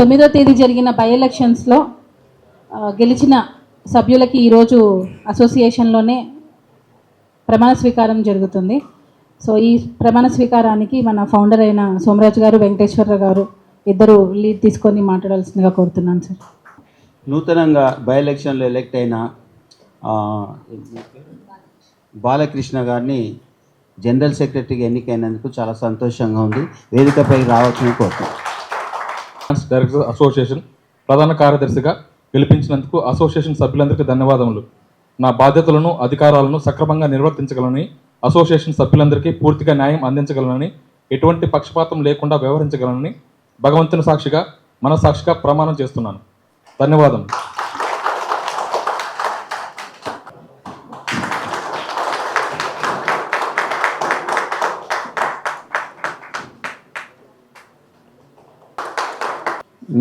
9వ తేదీ జరిగిన బై ఎలక్షన్స్లో గెలిచిన సభ్యులకి ఈరోజు అసోసియేషన్లోనే ప్రమాణ స్వీకారం జరుగుతుంది. సో ఈ ప్రమాణ స్వీకారానికి మన ఫౌండర్ అయిన సోమరాజు గారు, వెంకటేశ్వరరావు గారు ఇద్దరు లీడ్ తీసుకొని మాట్లాడాల్సిందిగా కోరుతున్నాను సార్. నూతనంగా బై ఎలక్షన్లో ఎలక్ట్ అయిన బాలకృష్ణ గారిని జనరల్ సెక్రటరీగా ఎన్నికైనందుకు చాలా సంతోషంగా ఉంది. వేదికపై రావాల్సిన కోరుతున్నాను. డైరెక్టర్ అసోసియేషన్ ప్రధాన కార్యదర్శిగా గెలిపించినందుకు అసోసియేషన్ సభ్యులందరికీ ధన్యవాదములు. నా బాధ్యతలను, అధికారాలను సక్రమంగా నిర్వర్తించగలనని, అసోసియేషన్ సభ్యులందరికీ పూర్తిగా న్యాయం అందించగలనని, ఎటువంటి పక్షపాతం లేకుండా వ్యవహరించగలనని భగవంతుని సాక్షిగా, మనసాక్షిగా ప్రమాణం చేస్తున్నాను. ధన్యవాదం.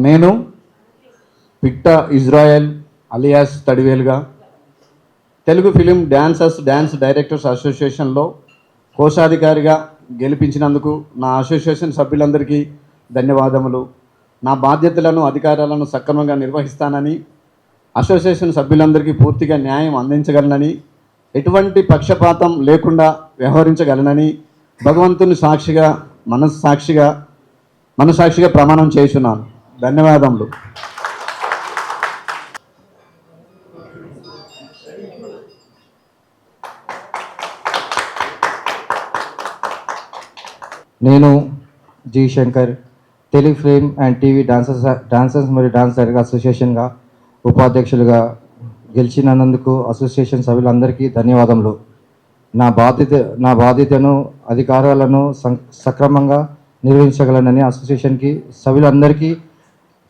నేను పిట్టా ఇజ్రాయెల్ అలియాస్ తడివేలుగా తెలుగు ఫిలిం డాన్స్ డైరెక్టర్స్ అసోసియేషన్లో కోశాధికారిగా గెలిపించినందుకు నా అసోసియేషన్ సభ్యులందరికీ ధన్యవాదములు. నా బాధ్యతలను, అధికారాలను సక్రమంగా నిర్వహిస్తానని, అసోసియేషన్ సభ్యులందరికీ పూర్తిగా న్యాయం అందించగలనని, ఎటువంటి పక్షపాతం లేకుండా వ్యవహరించగలనని భగవంతుని సాక్షిగా, మనసాక్షిగా ప్రమాణం చేస్తున్నాను. ధన్యవాదములు. నేను G Shankar, Telugu film and TV dancers మరియు డాన్స్ డైరెక్టర్ అసోసియేషన్గా ఉపాధ్యక్షులుగా గెలిచినందుకు అసోసియేషన్ సభ్యులందరికీ ధన్యవాదములు. నా బాధ్యతను, అధికారాలను సక్రమంగా నిర్వహించగలనని, అసోసియేషన్కి సభ్యులందరికీ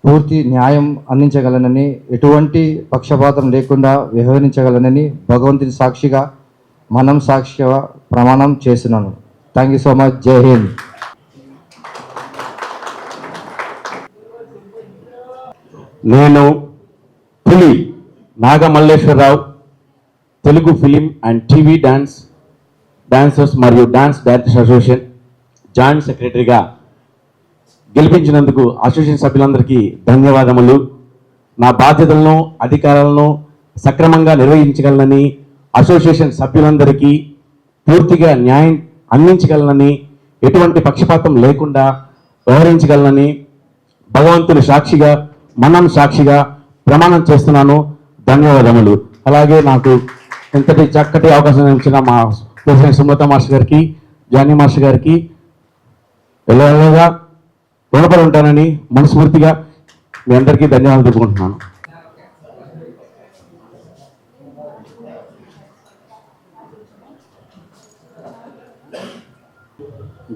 పూర్తి న్యాయం అందించగలనని, ఎటువంటి పక్షపాతం లేకుండా వ్యవహరించగలనని భగవంతుని సాక్షిగా, సాక్షిగా ప్రమాణం చేస్తున్నాను. Thank you so much. జై హింద్. నేను పులి Nagamalleswara Rao, Telugu film and TV dancers మరియు డాన్స్ డైరెక్టర్స్ అసోసియేషన్ జాయింట్ సెక్రటరీగా గెలిపించినందుకు అసోసియేషన్ సభ్యులందరికీ ధన్యవాదములు. నా బాధ్యతలను, అధికారాలను సక్రమంగా నిర్వహించగలనని, అసోసియేషన్ సభ్యులందరికీ పూర్తిగా న్యాయం అందించగలనని, ఎటువంటి పక్షపాతం లేకుండా వ్యవహరించగలనని భగవంతుని సాక్షిగా, సాక్షిగా ప్రమాణం చేస్తున్నాను. ధన్యవాదములు. అలాగే నాకు ఎంతటి చక్కటి అవకాశం ఇచ్చిన మా ప్రెసిడెంట్ సుమత మాస్టర్ గారికి, జానీ మాస్టర్ గారికి ఎలాగా రుణపడి ఉంటానని మనస్ఫూర్తిగా మీ అందరికీ ధన్యవాదాలు తెలుపుకుంటున్నాను.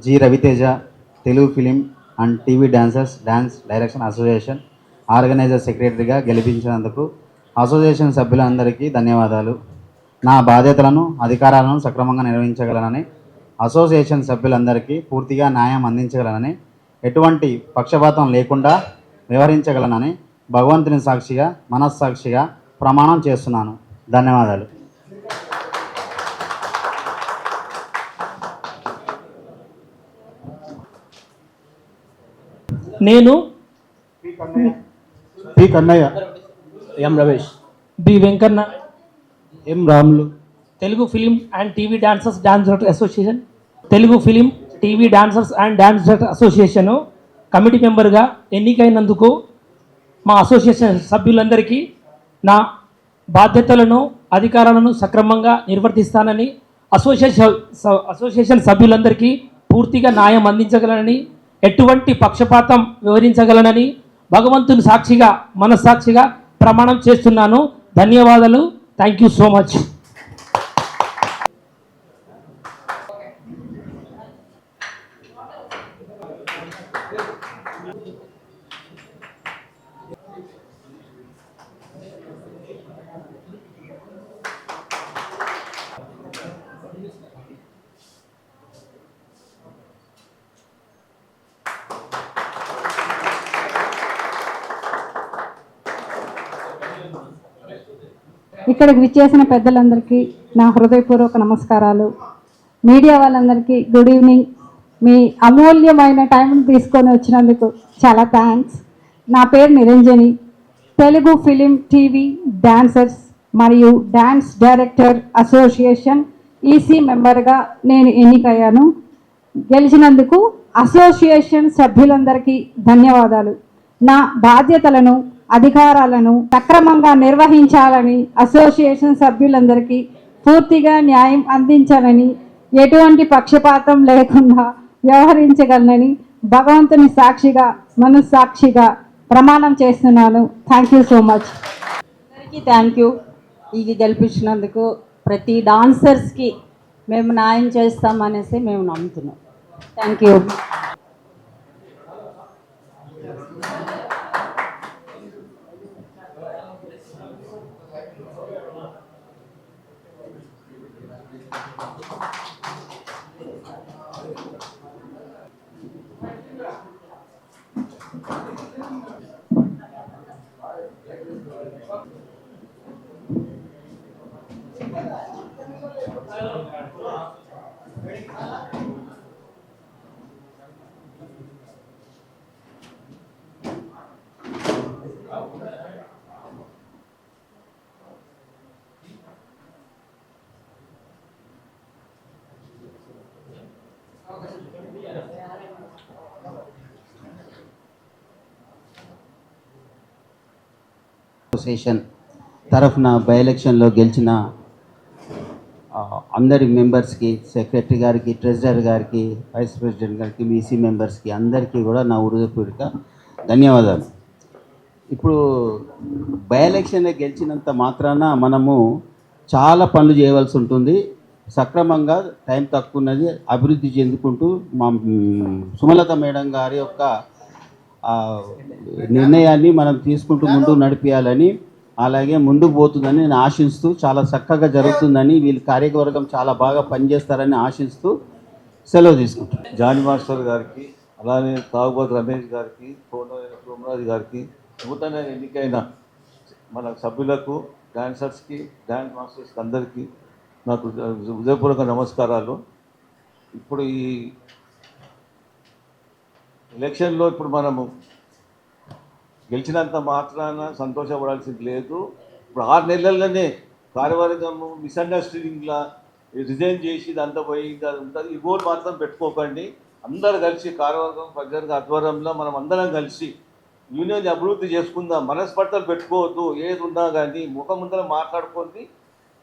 G Raviteja, Telugu film and TV dance direction association organizer సెక్రటరీగా గెలిపించినందుకు అసోసియేషన్ సభ్యులందరికీ ధన్యవాదాలు. నా బాధ్యతలను, అధికారాలను సక్రమంగా నిర్వహించగలనని, అసోసియేషన్ సభ్యులందరికీ పూర్తిగా న్యాయం అందించగలనని, ఎటువంటి పక్షపాతం లేకుండా వ్యవహరించగలనని భగవంతుని సాక్షిగా, మనస్సాక్షిగా ప్రమాణం చేస్తున్నాను. ధన్యవాదాలు. నేను P Kannaiah, M Ramesh, B Venkanna, M Ramulu, Telugu film and TV dance director association, Telugu film, TV dancers and dance director association committee మెంబర్గా ఎన్నికైనందుకు మా అసోసియేషన్ సభ్యులందరికీ నా అధికారాలను సక్రమంగా నిర్వర్తిస్తానని, అసోసియేషన్ సభ్యులందరికీ పూర్తిగా న్యాయం అందించగలనని, ఎటువంటి పక్షపాతం వివరించగలనని భగవంతుని సాక్షిగా, మనస్సాక్షిగా ప్రమాణం చేస్తున్నాను. ధన్యవాదాలు. Thank you so much. ఇక్కడికి విచ్చేసిన పెద్దలందరికీ నా హృదయపూర్వక నమస్కారాలు. మీడియా వాళ్ళందరికీ గుడ్ ఈవినింగ్. మీ అమూల్యమైన టైంను తీసుకొని వచ్చినందుకు చాలా థ్యాంక్స్. నా పేరు Niranjani. Telugu film TV dancers మరియు డాన్స్ డైరెక్టర్ అసోసియేషన్ ఈసీ మెంబర్గా నేను ఎన్నికయ్యాను. గెలిచినందుకు అసోసియేషన్ సభ్యులందరికీ ధన్యవాదాలు. నా బాధ్యతలను అధికారాలను సక్రమంగా నిర్వహించాలని, అసోసియేషన్ సభ్యులందరికీ పూర్తిగా న్యాయం అందించాలని, ఎటువంటి పక్షపాతం లేకుండా వ్యవహరించగలనని భగవంతుని సాక్షిగా మనస్సాక్షిగా ప్రమాణం చేస్తున్నాను. Thank you so much. అందరికీ థ్యాంక్ యూ. ఇది గెలిపించినందుకు ప్రతి డాన్సర్స్కి మేము న్యాయం చేస్తామనేసి మేము నమ్ముతున్నాం. Thank you. అసోసియేషన్ తరఫున బై ఎలక్షన్లో గెలిచిన అందరి మెంబర్స్కి, సెక్రటరీ గారికి, ట్రెజరర్ గారికి, వైస్ ప్రెసిడెంట్ గారికి, బీసీ మెంబర్స్కి అందరికీ కూడా నా హృదయపూర్వక ధన్యవాదాలు. ఇప్పుడు బై ఎలక్షన్లో గెలిచినంత మాత్రాన మనము చాలా పనులు చేయవలసి ఉంటుంది. సక్రమంగా టైం తక్కువ ఉన్నది, అభివృద్ధి చెందుకుంటూ మా సుమలత మేడం గారి యొక్క నిర్ణయాన్ని మనం తీసుకుంటూ ముందుకు నడిపించాలని, అలాగే ముందుకు పోతుందని నేను ఆశిస్తూ, చాలా చక్కగా జరుగుతుందని, వీళ్ళ కార్యవర్గం చాలా బాగా పనిచేస్తారని ఆశిస్తూ సెలవు తీసుకుంటాను. జానీ మాస్టర్ గారికి, అలానే తాగుబోతు రమేష్ గారికి, సోమరాజు గారికి, నూతన ఎన్నికైన మన సభ్యులకు, డాన్సర్స్కి, డాన్స్ మాస్టర్స్కి అందరికీ నాకు హృదయపూర్వక నమస్కారాలు. ఇప్పుడు ఈ ఎలక్షన్లో ఇప్పుడు మనము గెలిచినంత మాత్రాన సంతోషపడాల్సింది లేదు. ఇప్పుడు 6 నెలల్లోనే కార్యవర్గము మిస్అండర్స్టాండింగ్లా రిజైన్ చేసి ఇదంతా పోయి ఉంటుంది. ఈ గోల్ మాత్రం పెట్టుకోకండి. అందరు కలిసి కార్యవర్గం ప్రజల ఆధ్వర్యంలో మనం అందరం కలిసి యూనియన్ అభివృద్ధి చేసుకుందాం. మనస్పర్ధలు పెట్టుకోవద్దు. ఏది ఉన్నా కానీ ముఖం ముందర మాట్లాడుకొని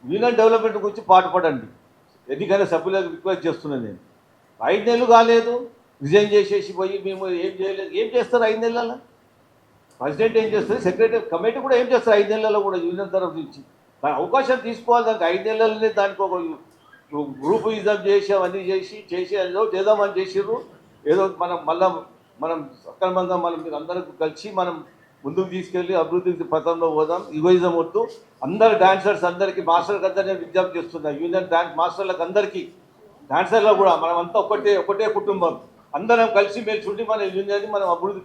యూనియన్ డెవలప్మెంట్ గురించి పాటుపడండి. ఎన్నికైనా సభ్యులకు రిక్వెస్ట్ చేస్తున్నాను నేను. 5 నెలలు కాలేదు, రిజైన్ చేసేసి పోయి మేము ఏం చేయలేదు. ఏం చేస్తారు 5 నెలల? ప్రెసిడెంట్ ఏం చేస్తారు, సెక్రటరీ కమిటీ కూడా ఏం చేస్తారు 5 నెలల్లో కూడా యూనియన్ తరఫు నుంచి? అవకాశం తీసుకోవాలి. దానికి 5 నెలలనే దానికి ఒక గ్రూప్ యూజం చేసి అవన్నీ చేసి ఏదో చేద్దామని చేసిర్రు. ఏదో మనం సక్రమంగా మీరు అందరూ కలిసి మనం ముందుకు తీసుకెళ్ళి అభివృద్ధి పథంలో పోదాం. ఈగోయిజం వద్దు. అందరు డాన్సర్స్ అందరికీ, మాస్టర్కి అందరినీ విజ్ఞప్తి చేస్తున్నా. యూనియన్ డాన్స్ మాస్టర్లకు అందరికీ, డాన్సర్లకు కూడా మనం అంతా ఒకటే కుటుంబం. అందరం కలిసి మెలిసి మన యూనియన్ని మనం అభివృద్ధి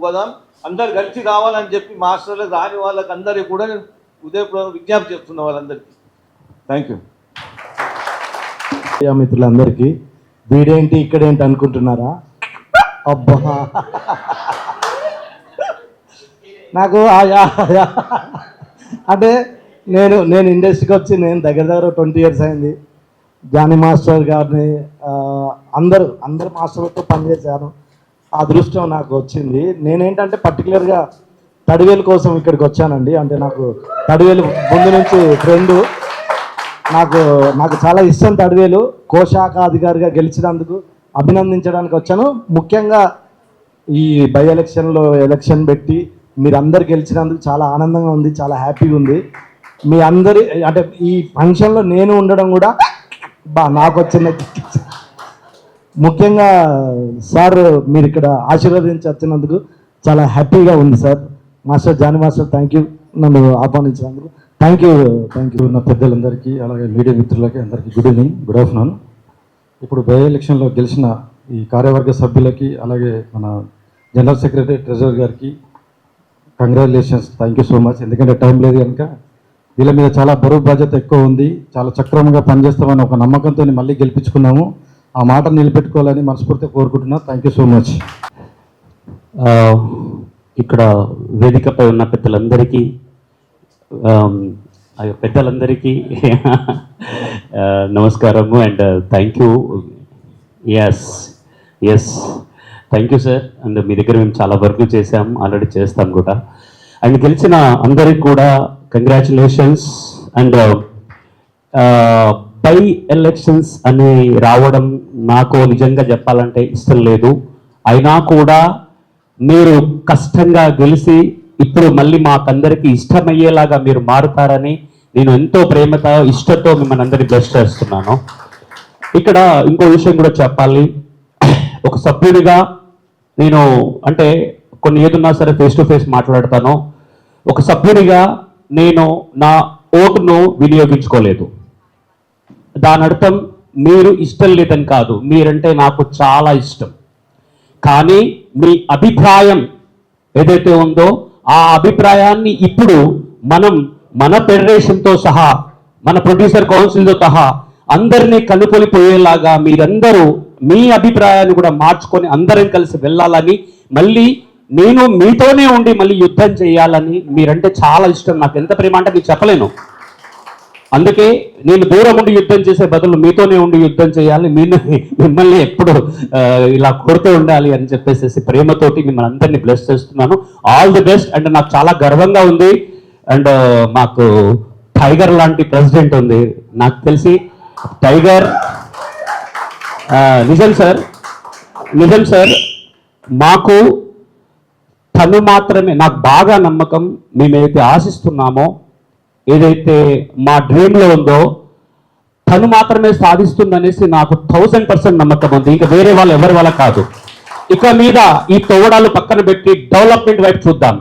పోదాం. అందరు కలిసి రావాలని చెప్పి మాస్టర్లకు, రాని వాళ్ళకి అందరికీ కూడా నేను ఉదయపూర్వక విజ్ఞప్తి చేస్తున్నా వాళ్ళందరికీ. Thank you. మిత్రులందరికీ వీడేంటి ఇక్కడేంటి అనుకుంటున్నారా? అబ్బా, నాకు అంటే నేను ఇండస్ట్రీకి వచ్చి నేను దగ్గర 20 years అయింది. జానీ మాస్టర్ గారిని అందరు మాస్టర్లతో పనిచేశాను. ఆ అదృష్టం నాకు వచ్చింది. నేనేంటంటే పర్టికులర్గా తడివేలు కోసం ఇక్కడికి వచ్చానండి. అంటే నాకు తడివేలు ముందు నుంచి ఫ్రెండు. నాకు చాలా ఇష్టం తడివేలు. కోశాఖ అధికారిగా గెలిచినందుకు అభినందించడానికి వచ్చాను. ముఖ్యంగా ఈ బై ఎలక్షన్ పెట్టి మీరందరు గెలిచినందుకు చాలా ఆనందంగా ఉంది, చాలా హ్యాపీగా ఉంది. మీ అందరి అంటే ఈ ఫంక్షన్లో నేను ఉండడం కూడా నాకు వచ్చిన ముఖ్యంగా సార్ మీరు ఇక్కడ ఆశీర్వదించి వచ్చినందుకు చాలా హ్యాపీగా ఉంది sir. Master Jani master thank you నన్ను ఆహ్వానించినందుకు. థ్యాంక్ యూ నా పెద్దలందరికీ, అలాగే మీడియా మిత్రులకి అందరికీ గుడ్ ఈవినింగ్, గుడ్ ఆఫ్టర్నూన్. ఇప్పుడు బై ఎలక్షన్లో గెలిచిన ఈ కార్యవర్గ సభ్యులకి, అలాగే మన జనరల్ సెక్రటరీ ట్రెజరర్ గారికి congratulations, thank you so much. ఎందుకంటే టైం లేదు కనుక వీళ్ళ మీద చాలా బరువు బాధ్యత ఎక్కువ ఉంది. చాలా సక్రమంగా పనిచేస్తామని ఒక నమ్మకంతో మళ్ళీ గెలిపించుకున్నాము. ఆ మాట నిలబెట్టుకోవాలని మనస్ఫూర్తిగా కోరుకుంటున్నాను. Thank you so much. ఇక్కడ వేదికపై ఉన్న పెద్దలందరికీ పెద్దలందరికీ నమస్కారము and thank you. Yes thank you sir. And మీ దగ్గర మేము చాలా వర్క్ చేసాం, ఆల్రెడీ చేస్తాం కూడా. అండ్ గెలిచిన అందరికి కూడా కంగ్రాచులేషన్స్. అండ్ బై ఎలక్షన్స్ అని రావడం నాకు నిజంగా చెప్పాలంటే ఇష్టం లేదు. అయినా కూడా మీరు కష్టంగా గెలిచి ఇప్పుడు మళ్ళీ మాకందరికీ ఇష్టమయ్యేలాగా మీరు మారుతారని నేను ఎంతో ప్రేమతో ఇష్టంతో మిమ్మల్ని అందరినీ బ్లెస్ చేస్తున్నాను. ఇక్కడ ఇంకో విషయం కూడా చెప్పాలి. ఒక సభ్యుడిగా నేను అంటే కొన్ని ఏదున్నా సరే ఫేస్ టు ఫేస్ మాట్లాడతాను. ఒక సభ్యుడిగా నేను నా ఓటును వినియోగించుకోలేదు. దాని అర్థం మీరు ఇష్టం లేదని కాదు, మీరంటే నాకు చాలా ఇష్టం. కానీ మీ అభిప్రాయం ఏదైతే ఉందో ఆ అభిప్రాయాన్ని ఇప్పుడు మనం మన ఫెడరేషన్తో సహా మన ప్రొడ్యూసర్ కౌన్సిల్తో సహా అందరినీ కలుపుకొనిపోయేలాగా మీరందరూ మీ అభిప్రాయాన్ని కూడా మార్చుకొని అందరం కలిసి వెళ్ళాలని, మళ్ళీ నేను మీతోనే ఉండి మళ్ళీ యుద్ధం చేయాలని మీరంటే చాలా ఇష్టం. నాకు ఎంత ప్రేమ అంటే మీకు చెప్పలేను. అందుకే నేను దూరం ఉండి యుద్ధం చేసే బదులు మీతోనే ఉండి యుద్ధం చేయాలి, మిమ్మల్ని ఎప్పుడు ఇలా కొడుతూ ఉండాలి అని చెప్పేసి ప్రేమతోటి మిమ్మల్ని అందరినీ బ్లెస్ చేస్తున్నాను. All the best. అండ్ నాకు చాలా గర్వంగా ఉంది. అండ్ మాకు టైగర్ లాంటి ప్రెసిడెంట్ ఉంది. నాకు తెలిసి టైగర్ నిజం సార్ మాకు తను మాత్రమే, నాకు బాగా నమ్మకం, మేమైతే ఆశిస్తున్నామో ఏదైతే మా డ్రీమ్లో ఉందో తను మాత్రమే సాధిస్తుందనేసి నాకు 1000% నమ్మకం ఉంది. ఇంకా వేరే వాళ్ళు ఎవరి వల్ల కాదు. ఇక మీద ఈ తోవడాలు పక్కన పెట్టి డెవలప్మెంట్ వైపు చూద్దాం.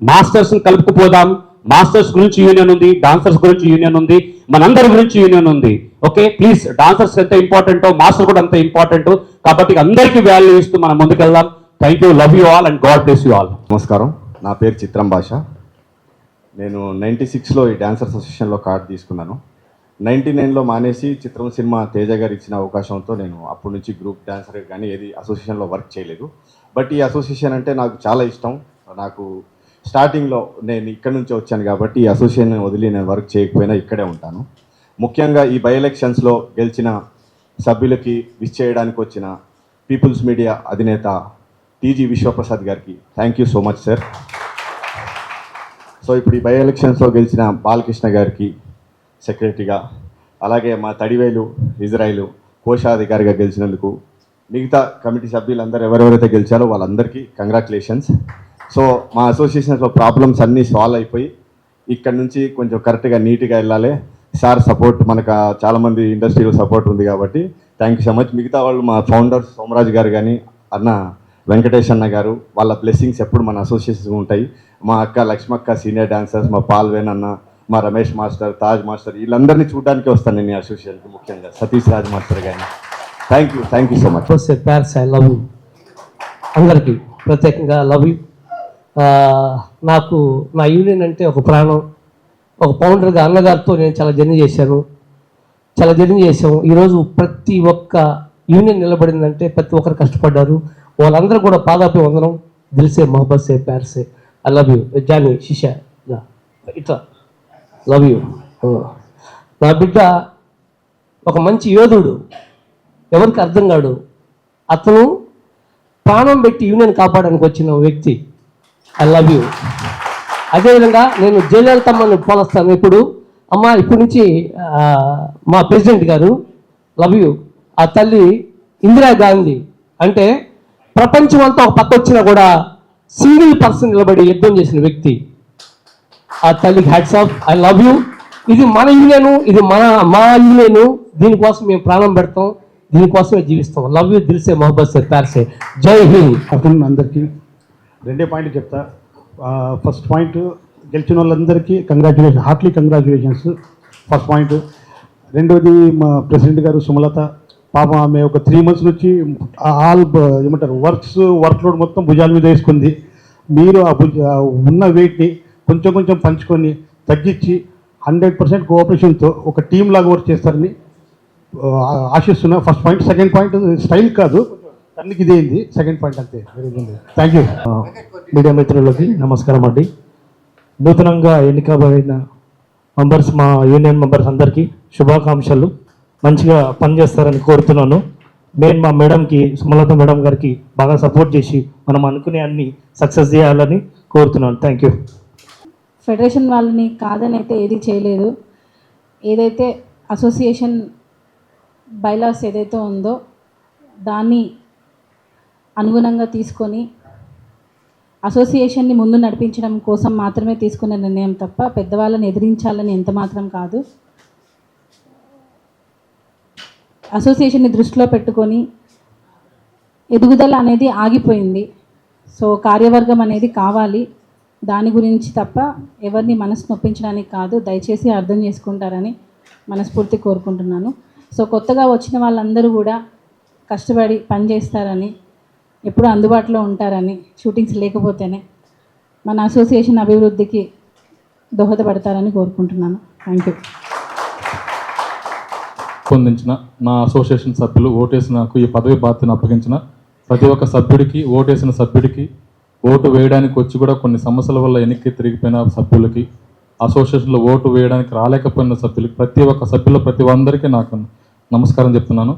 మాస్టర్స్ని కలుపుకుపోదాం. మాస్టర్స్ గురించి యూనియన్ ఉంది, డాన్సర్స్ గురించి యూనియన్ ఉంది, మనందరి గురించి యూనియన్ ఉంది. ఓకే ప్లీజ్, డాన్సర్స్ ఎంత ఇంపార్టెంటో మాస్టర్ కూడా అంత ఇంపార్టెంట్. కాబట్టి అందరికీ వాల్యూ ఇస్తూ మనం ముందుకెళ్దాం. Thank you, love you all and God bless you all. నమస్కారం, నా పేరు చిత్రం భాష. నేను 96లో ఈ డాన్సర్స్ అసోసియేషన్లో కార్డు తీసుకున్నాను. 99లో మానేసి చిత్రం సినిమా తేజ గారు ఇచ్చిన అవకాశంతో నేను అప్పటి నుంచి గ్రూప్ డాన్సర్ కానీ ఏది అసోసియేషన్లో వర్క్ చేయలేదు. బట్ ఈ అసోసియేషన్ అంటే నాకు చాలా ఇష్టం. నాకు స్టార్టింగ్లో నేను ఇక్కడ నుంచి వచ్చాను కాబట్టి ఈ అసోసియేషన్ వదిలి నేను వర్క్ చేయకపోయినా ఇక్కడే ఉంటాను. ముఖ్యంగా ఈ బై ఎలక్షన్స్లో గెలిచిన సభ్యులకి విష్ చేయడానికి వచ్చిన పీపుల్స్ మీడియా అధినేత టీజీ విశ్వప్రసాద్ గారికి thank you so much sir. So ఇప్పుడు ఈ బై ఎలక్షన్స్లో గెలిచిన బాలకృష్ణ గారికి సెక్రటరీగా, అలాగే మా తడివేలు ఇజ్రాయిల్ కోశాధికారిగా గెలిచినందుకు, మిగతా కమిటీ సభ్యులందరూ ఎవరెవరైతే గెలిచారో వాళ్ళందరికీ కంగ్రాచులేషన్స్. సో మా అసోసియేషన్స్లో ప్రాబ్లమ్స్ అన్నీ సాల్వ్ అయిపోయి ఇక్కడ నుంచి కొంచెం కరెక్ట్గా నీట్గా వెళ్ళాలి. సార్ సపోర్ట్ మనకు చాలామంది ఇండస్ట్రీలో సపోర్ట్ ఉంది కాబట్టి థ్యాంక్ యూ సో మచ్. మిగతా వాళ్ళు మా ఫౌండర్స్ సోమరాజు గారు కానీ అన్న వెంకటేష్ అన్న గారు, వాళ్ళ బ్లెస్సింగ్స్ ఎప్పుడు మన అసోసియేషన్ ఉంటాయి. మా అక్క లక్ష్మక్క సీనియర్ డాన్సర్స్, మా పాల్వేన్ అన్న, మా రమేష్ మాస్టర్, తాజ్ మాస్టర్, వీళ్ళందరినీ చూడడానికి వస్తాను నేను ఈ అసోసియేషన్కి. ముఖ్యంగా సతీష్ రాజ్ మాస్టర్ కానీ thank you so much. Pairs I love you. అందరికీ ప్రత్యేకంగా లవ్ యూ. నాకు నా యూనియన్ అంటే ఒక ప్రాణం. ఒక ఫౌండర్గా అన్నగారితో నేను చాలా జర్నీ చేసాము. ఈరోజు ప్రతి ఒక్క యూనియన్ నిలబడిందంటే ప్రతి ఒక్కరు కష్టపడ్డారు. వాళ్ళందరూ కూడా పాదాపి వందనం. దిల్సే మొహబ్బత్ సే ప్యార్ సే ఐ లవ్ యూ. జానీ శిషా ఇట్లా లవ్ యూ. నా బిడ్డ ఒక మంచి యోధుడు, ఎవరికి అర్థం కాడు. అతను ప్రాణం పెట్టి యూనియన్ కాపాడడానికి వచ్చిన వ్యక్తి. I love you. అదేవిధంగా నేను జయలలితమ్మని పోలుస్తాను. ఇప్పుడు ఇప్పటి నుంచి మా ప్రెసిడెంట్ గారు లవ్ యూ. ఆ తల్లి ఇందిరాగాంధీ అంటే ప్రపంచం అంతా ఒక పక్క వచ్చినా కూడా సింగిల్ పర్సన్ నిలబడి యుద్ధం చేసిన వ్యక్తి. ఆ తల్లికి hats off. I love you. ఇది మన యూనియను, ఇది మా యూనియను. దీనికోసం మేము ప్రాణం పెడతాం, దీనికోసమే జీవిస్తాం. Love you. దిల్సే మొహబ్బత్ సే ప్యార్ సే. జై హింద్. అతను అందరికీ 2 పాయింట్లు చెప్తా. ఫస్ట్ పాయింట్, గెలిచిన వాళ్ళందరికీ congratulation, Hartley congratulations. First point. రెండోది మా ప్రెసిడెంట్ గారు సుమలత, పాప ఆమె ఒక 3 months నుంచి ఏమంటారు వర్క్ లోడ్ మొత్తం భుజాల మీద వేసుకుంది. మీరు ఉన్న వెయిట్ని కొంచెం పంచుకొని తగ్గించి 100% కోఆపరేషన్తో ఒక టీమ్ లాగా వర్క్ చేస్తారని ఆశిస్తున్నా. First point. Second point, style కాదు, అన్నికి ఇదేంది సెకండ్ పాయింట్ అంతే. Thank you. మీడియా మిత్రులకి నమస్కారం అండి. నూతనంగా ఎన్నికబడిన మెంబర్స్, మా యూనియన్ మెంబర్స్ అందరికీ శుభాకాంక్షలు. మంచిగా పనిచేస్తారని కోరుతున్నాను. నేను మా మేడంకి, సుమలత మేడం గారికి బాగా సపోర్ట్ చేసి మనం అనుకునే అన్ని సక్సెస్ చేయాలని కోరుతున్నాను. Thank you. ఫెడరేషన్ వాళ్ళని కాదని అయితే ఏది చేయలేదు. ఏదైతే అసోసియేషన్ బైలాస్ ఏదైతే ఉందో దాన్ని అనుగుణంగా తీసుకొని అసోసియేషన్ని ముందు నడిపించడం కోసం మాత్రమే తీసుకున్న నిర్ణయం తప్ప పెద్దవాళ్ళని ఎదిరించాలని ఎంత మాత్రం కాదు. అసోసియేషన్ని దృష్టిలో పెట్టుకొని ఎదుగుదల అనేది ఆగిపోయింది. సో కార్యవర్గం అనేది కావాలి. దాని గురించి తప్ప ఎవరిని మనసు నొప్పించడానికి కాదు. దయచేసి అర్థం చేసుకుంటారని మనస్ఫూర్తి కోరుకుంటున్నాను. సో కొత్తగా వచ్చిన వాళ్ళందరూ కూడా కష్టపడి పనిచేస్తారని, ఎప్పుడూ అందుబాటులో ఉంటారని, షూటింగ్స్ లేకపోతేనే మన అసోసియేషన్ అభివృద్ధికి దోహదపడతారని కోరుకుంటున్నాను. Thank you. పొందించిన నా అసోసియేషన్ సభ్యులు, ఓటేసి నాకు ఈ పదవి బాధ్యతను అప్పగించిన ప్రతి ఒక్క సభ్యుడికి, ఓటేసిన సభ్యుడికి, ఓటు వేయడానికి వచ్చి కూడా కొన్ని సమస్యల వల్ల వెనక్కి తిరిగిపోయిన సభ్యులకి, అసోసియేషన్లో ఓటు వేయడానికి రాలేకపోయిన సభ్యులకి, ప్రతి ఒక్క సభ్యులు ప్రతి అందరికీ నాకు నమస్కారం చెప్తున్నాను.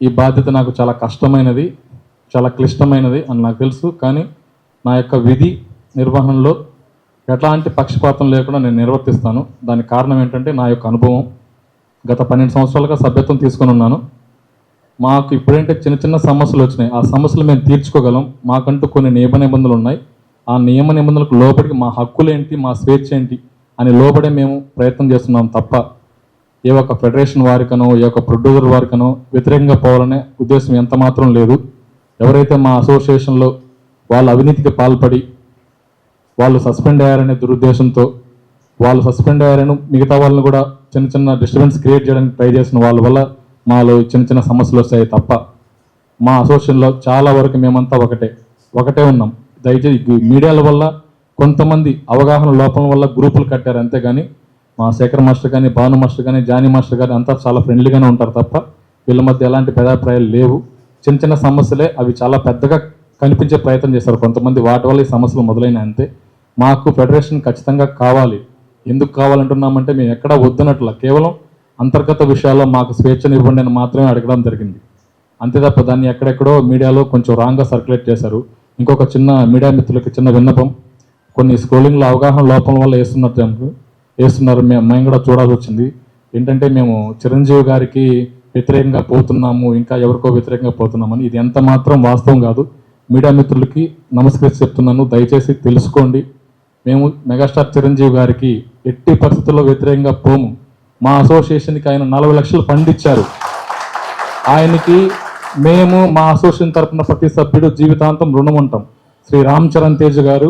ఈ బాధ్యత నాకు చాలా కష్టమైనది, చాలా క్లిష్టమైనది అని నాకు తెలుసు. కానీ నా యొక్క విధి నిర్వహణలో ఎట్లాంటి పక్షపాతం లేకుండా నేను నిర్వర్తిస్తాను. దానికి కారణం ఏంటంటే నా యొక్క అనుభవం. గత 12 సంవత్సరాలుగా సభ్యత్వం తీసుకొని ఉన్నాను. మాకు ఇప్పుడేంటే చిన్న చిన్న సమస్యలు వచ్చినాయి. ఆ సమస్యలు మేము తీర్చుకోగలం. మాకంటూ కొన్ని నియమ నిబంధనలు ఉన్నాయి. ఆ నియమ నిబంధనలకు లోబడి మా హక్కులేంటి, మా స్వేచ్ఛ ఏంటి అని లోబడే మేము ప్రయత్నం చేస్తున్నాం తప్ప ఏ ఒక్క ఫెడరేషన్ వారికనో, ఏ ఒక్క ప్రొడ్యూసర్ వారికనో వ్యతిరేకంగా పోవాలనే ఉద్దేశం ఎంత మాత్రం లేదు. ఎవరైతే మా అసోసియేషన్లో వాళ్ళ అవినీతికి పాల్పడి వాళ్ళు సస్పెండ్ అయ్యారనే దురుద్దేశంతో, వాళ్ళు సస్పెండ్ అయ్యారని మిగతా వాళ్ళని కూడా చిన్న చిన్న డిస్టర్బెన్స్ క్రియేట్ చేయడానికి ట్రై చేసిన వాళ్ళ వల్ల మాలో చిన్న చిన్న సమస్యలు వస్తాయి తప్ప మా అసోసియేషన్లో చాలా వరకు మేమంతా ఒకటే ఉన్నాం. దయచేసి మీడియాల వల్ల కొంతమంది అవగాహన లోపం వల్ల గ్రూపులు కట్టారు అంతేగాని మా శేఖర్ మాస్టర్ కానీ, భాను మాస్టర్ కానీ, జానీ మాస్టర్ కానీ అంతా చాలా ఫ్రెండ్లీగానే ఉంటారు తప్ప వీళ్ళ మధ్య ఎలాంటి భేదాభిప్రాయాలు లేవు. చిన్న చిన్న సమస్యలే, అవి చాలా పెద్దగా కనిపించే ప్రయత్నం చేస్తారు కొంతమంది. వాటి వల్ల ఈ సమస్యలు మొదలైన అంతే. మాకు ఫెడరేషన్ ఖచ్చితంగా కావాలి. ఎందుకు కావాలంటున్నామంటే మేము ఎక్కడా వద్దనట్ల, కేవలం అంతర్గత విషయాల్లో మాకు స్వేచ్ఛనివ్వండి అని మాత్రమే అడగడం జరిగింది. అంతే తప్ప దాన్ని ఎక్కడెక్కడో మీడియాలో కొంచెం రాంగ్గా సర్క్యులేట్ చేశారు. ఇంకొక చిన్న మీడియా మిత్రులకి చిన్న విన్నపం, కొన్ని స్క్రోలింగ్లో అవగాహన లోపం వల్ల వేస్తున్నారు. మేము కూడా చూడాల్సి వచ్చింది. ఏంటంటే మేము చిరంజీవి గారికి వ్యతిరేకంగా పోతున్నాము, ఇంకా ఎవరికో వ్యతిరేకంగా పోతున్నామని. ఇది ఎంత మాత్రం వాస్తవం కాదు. మీడియా మిత్రులకి నమస్కరించి చెప్తున్నాను, దయచేసి తెలుసుకోండి. మేము మెగాస్టార్ చిరంజీవి గారికి ఎట్టి పరిస్థితుల్లో వ్యతిరేకంగా పోము. మా అసోసియేషన్కి ఆయన 40 లక్షలు ఫండ్ ఇచ్చారు. ఆయనకి మేము మా అసోసియేషన్ తరఫున ప్రతి సభ్యుడు జీవితాంతం రుణం ఉంటాం. శ్రీ రామ్ చరణ్ తేజ్ గారు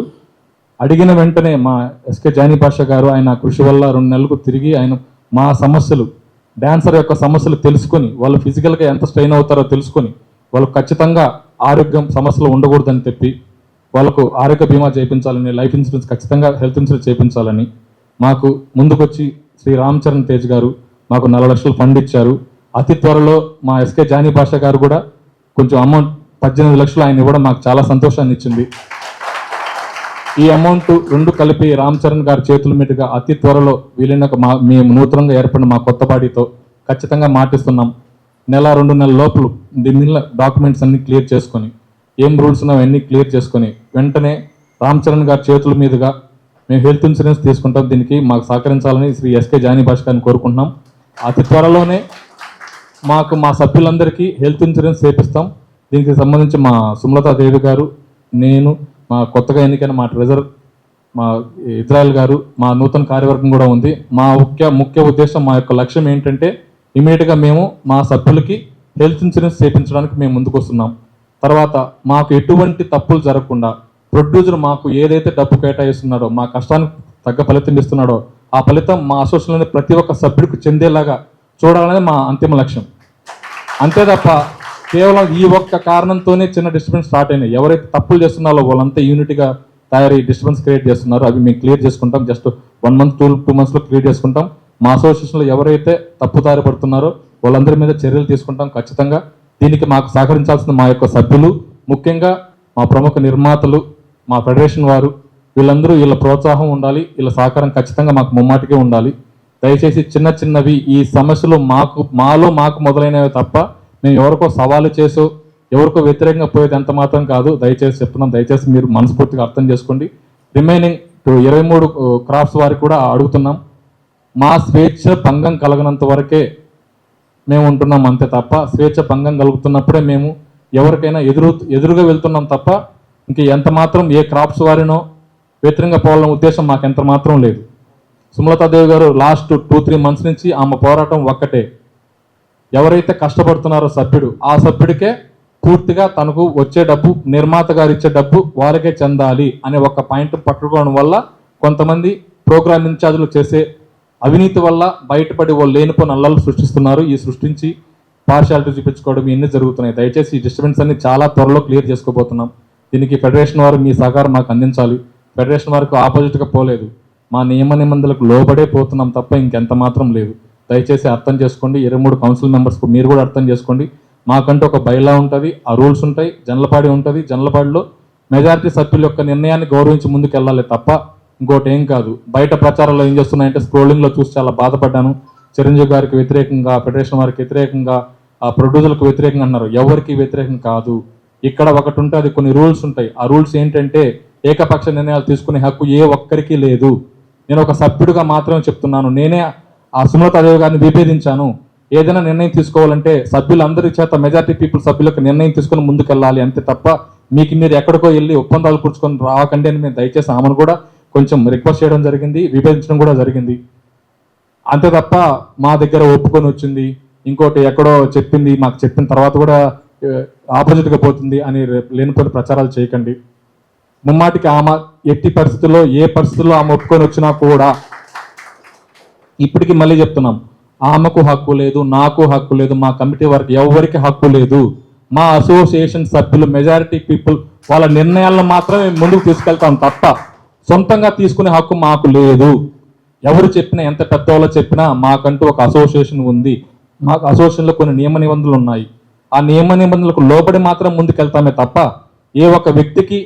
అడిగిన వెంటనే మా ఎస్కే జానీ పాషా గారు ఆయన కృషి వల్ల 2 నెలలకు తిరిగి ఆయన మా సమస్యలు, డాన్సర్ యొక్క సమస్యలు తెలుసుకొని, వాళ్ళు ఫిజికల్గా ఎంత స్ట్రెయిన్ అవుతారో తెలుసుకొని, వాళ్ళు ఖచ్చితంగా ఆరోగ్యం సమస్యలు ఉండకూడదని చెప్పి వాళ్ళకు ఆరోగ్య బీమా చేయించాలని, లైఫ్ ఇన్సూరెన్స్ ఖచ్చితంగా హెల్త్ ఇన్సూరెన్స్ చేయించాలని మాకు ముందుకొచ్చి శ్రీ రామ్ చరణ్ తేజ్ గారు మాకు 40 లక్షలు ఫండ్ ఇచ్చారు. అతి త్వరలో మా ఎస్కే జానీ పాషా గారు కూడా కొంచెం అమౌంట్ 18 లక్షలు ఆయన ఇవ్వడం మాకు చాలా సంతోషాన్ని ఇచ్చింది. ఈ అమౌంట్ 2 కలిపి రామ్ చరణ్ గారి చేతుల మీదుగా అతి త్వరలో వీలైన మేము నూతనంగా ఏర్పడిన మా కొత్త బాడీతో ఖచ్చితంగా మాటిస్తున్నాం. 1-2 నెలల లోపల దీని డాక్యుమెంట్స్ అన్ని క్లియర్ చేసుకొని, ఏం రూల్స్ ఉన్నాయో అన్నీ క్లియర్ చేసుకొని వెంటనే రామ్ చరణ్ గారి చేతుల మీదుగా మేము హెల్త్ ఇన్సూరెన్స్ తీసుకుంటాం. దీనికి మాకు సహకరించాలని శ్రీ ఎస్కే జానీ భాష గారిని కోరుకుంటున్నాం. అతి త్వరలోనే మాకు మా సభ్యులందరికీ హెల్త్ ఇన్సూరెన్స్ చేపిస్తాం. దీనికి సంబంధించి మా సుమలతా దేవి గారు, నేను, మా కొత్తగా ఎన్నికైన మా ట్రెజర్ మా ఇజ్రాయెల్ గారు, మా నూతన కార్యవర్గం కూడా ఉంది. మా ముఖ్య ఉద్దేశం, మా యొక్క లక్ష్యం ఏంటంటే ఇమీడియట్గా మేము మా సభ్యులకి హెల్త్ ఇన్సూరెన్స్ చేయించడానికి మేము ముందుకు వస్తున్నాం. తర్వాత మాకు ఎటువంటి తప్పులు జరగకుండా ప్రొడ్యూసర్ మాకు ఏదైతే డబ్బు కేటాయిస్తున్నాడో, మా కష్టానికి తగ్గ ఫలితం ఇస్తున్నాడో, ఆ ఫలితం మా అసోసియేషన్లోని ప్రతి ఒక్క సభ్యుడికి చెందేలాగా చూడాలనేది మా అంతిమ లక్ష్యం. అంతే తప్ప కేవలం ఈ ఒక్క కారణంతోనే చిన్న డిస్టర్బెన్స్ స్టార్ట్ అయినాయి. ఎవరైతే తప్పులు చేస్తున్నారో వాళ్ళంతా యూనిటీగా తయారీ డిస్టర్బెన్స్ క్రియేట్ చేస్తున్నారు. అవి మేము క్లియర్ చేసుకుంటాం. జస్ట్ 1 మంత్ 2 మంత్స్లో క్లియర్ చేసుకుంటాం. మా అసోసియేషన్లో ఎవరైతే తప్పుదారి పడుతున్నారో వాళ్ళందరి మీద చర్యలు తీసుకుంటాం ఖచ్చితంగా. దీనికి మాకు సహకరించాల్సిన మా యొక్క సభ్యులు, ముఖ్యంగా మా ప్రముఖ నిర్మాతలు, మా ఫెడరేషన్ వారు, వీళ్ళందరూ వీళ్ళ ప్రోత్సాహం ఉండాలి, వీళ్ళ సహకారం ఖచ్చితంగా మాకు ముమ్మాటికే ఉండాలి. దయచేసి చిన్న చిన్నవి ఈ సమస్యలు మాకు మొదలైనవి తప్ప మేము ఎవరికో సవాలు చేసో ఎవరికో వ్యతిరేకంగా పోయేది ఎంత మాత్రం కాదు. దయచేసి చెప్తున్నాం, దయచేసి మీరు మనస్ఫూర్తిగా అర్థం చేసుకోండి. రిమైనింగ్ 23 క్రాఫ్ట్స్ వారికి కూడా అడుగుతున్నాం, మా స్వేచ్ఛ భంగం కలగనంత వరకే మేము ఉంటున్నాం అంతే తప్ప, స్వేచ్ఛ భంగం కలుగుతున్నప్పుడే మేము ఎవరికైనా ఎదురుగా వెళ్తున్నాం తప్ప ఇంక ఎంత మాత్రం ఏ క్రాఫ్ట్స్ వారినో వ్యతిరేకంగా పోవాలనే ఉద్దేశం మాకు ఎంత మాత్రం లేదు. సుమలతాదేవి గారు లాస్ట్ 2-3 మంత్స్ నుంచి ఆమె పోరాటం ఒక్కటే, ఎవరైతే కష్టపడుతున్నారో సభ్యుడు, ఆ సభ్యుడికే పూర్తిగా తనకు వచ్చే డబ్బు, నిర్మాత గారు ఇచ్చే డబ్బు వాళ్ళకే చెందాలి అనే ఒక పాయింట్ పట్టుకోవడం వల్ల కొంతమంది ప్రోగ్రామ్ ఇన్ఛార్జీలు చేసే అవినీతి వల్ల బయటపడి వాళ్ళు లేనిపోయిన అల్లలు సృష్టిస్తున్నారు. ఈ సృష్టించి పార్షాలిటీ చూపించుకోవడం ఇవన్నీ జరుగుతున్నాయి. దయచేసి ఈ డిస్టర్బెన్స్ అన్ని చాలా త్వరలో క్లియర్ చేసుకోబోతున్నాం. దీనికి ఫెడరేషన్ వారు మీ సహకారం మాకు అందించాలి. ఫెడరేషన్ వారికి ఆపోజిట్గా పోలేదు, మా నియమ నిబంధనలకు లోబడే పోతున్నాం తప్ప ఇంకెంత మాత్రం లేదు. దయచేసి అర్థం చేసుకోండి. 23 కౌన్సిల్ మెంబర్స్కు మీరు కూడా అర్థం చేసుకోండి. మాకంటూ ఒక బైలా ఉంటుంది, ఆ రూల్స్ ఉంటాయి, జనలపాడి ఉంటుంది. జనలపాడిలో మెజారిటీ సభ్యుల యొక్క నిర్ణయాన్ని గౌరవించి ముందుకు వెళ్ళాలి తప్ప ఇంకోటి ఏం కాదు. బయట ప్రచారాల్లో ఏం చేస్తున్నాయంటే స్క్రోలింగ్లో చూసి చాలా బాధపడ్డాను. చిరంజీవి గారికి వ్యతిరేకంగా, ఫెడరేషన్ వారికి వ్యతిరేకంగా, ఆ ప్రొడ్యూసర్లకు వ్యతిరేకంగా అన్నారు. ఎవరికి వ్యతిరేకం కాదు. ఇక్కడ ఒకటి ఉంటుంది, కొన్ని రూల్స్ ఉంటాయి. ఆ రూల్స్ ఏంటంటే ఏకపక్ష నిర్ణయాలు తీసుకునే హక్కు ఏ ఒక్కరికి లేదు. నేను ఒక సభ్యుడిగా మాత్రమే చెప్తున్నాను. నేనే ఆ సుమలతాదేవి గారిని విభేదించాను. ఏదైనా నిర్ణయం తీసుకోవాలంటే సభ్యులందరి చేత, మెజారిటీ పీపుల్ సభ్యులకు నిర్ణయం తీసుకుని ముందుకెళ్ళాలి అంతే తప్ప మీకు మీరు ఎక్కడికో వెళ్ళి ఒప్పందాలు కూర్చుకొని రావకండి అని మేము దయచేసి ఆమెను కూడా కొంచెం రిక్వెస్ట్ చేయడం జరిగింది, విభేదించడం కూడా జరిగింది. అంతే తప్ప మా దగ్గర ఒప్పుకొని వచ్చింది, ఇంకోటి ఎక్కడో చెప్పింది, మాకు చెప్పిన తర్వాత కూడా ఆపోజిట్గా పోతుంది అని లేనిపోయిన ప్రచారాలు చేయకండి. ముమ్మాటికి ఆమె ఎట్టి పరిస్థితుల్లో, ఏ పరిస్థితుల్లో ఆమె ఒప్పుకొని వచ్చినా కూడా, ఇప్పటికీ మళ్ళీ చెప్తున్నాం, ఆమెకు హక్కు లేదు, నాకు హక్కు లేదు, మా కమిటీ వారికి ఎవరికి హక్కు లేదు. మా అసోసియేషన్ సభ్యులు, మెజారిటీ పీపుల్ వాళ్ళ నిర్ణయాలను మాత్రమే ముందుకు తీసుకెళ్తాం తప్ప సొంతంగా తీసుకునే హక్కు మాకు లేదు. ఎవరు చెప్పినా, ఎంత పెద్దవాళ్ళు చెప్పినా మాకంటూ ఒక అసోసియేషన్ ఉంది. మాకు అసోసియేషన్లో కొన్ని నియమ నిబంధనలు ఉన్నాయి. ఆ నియమ నిబంధనలకు లోబడి మాత్రం ముందుకెళ్తామే తప్ప ఏ ఒక్క వ్యక్తికి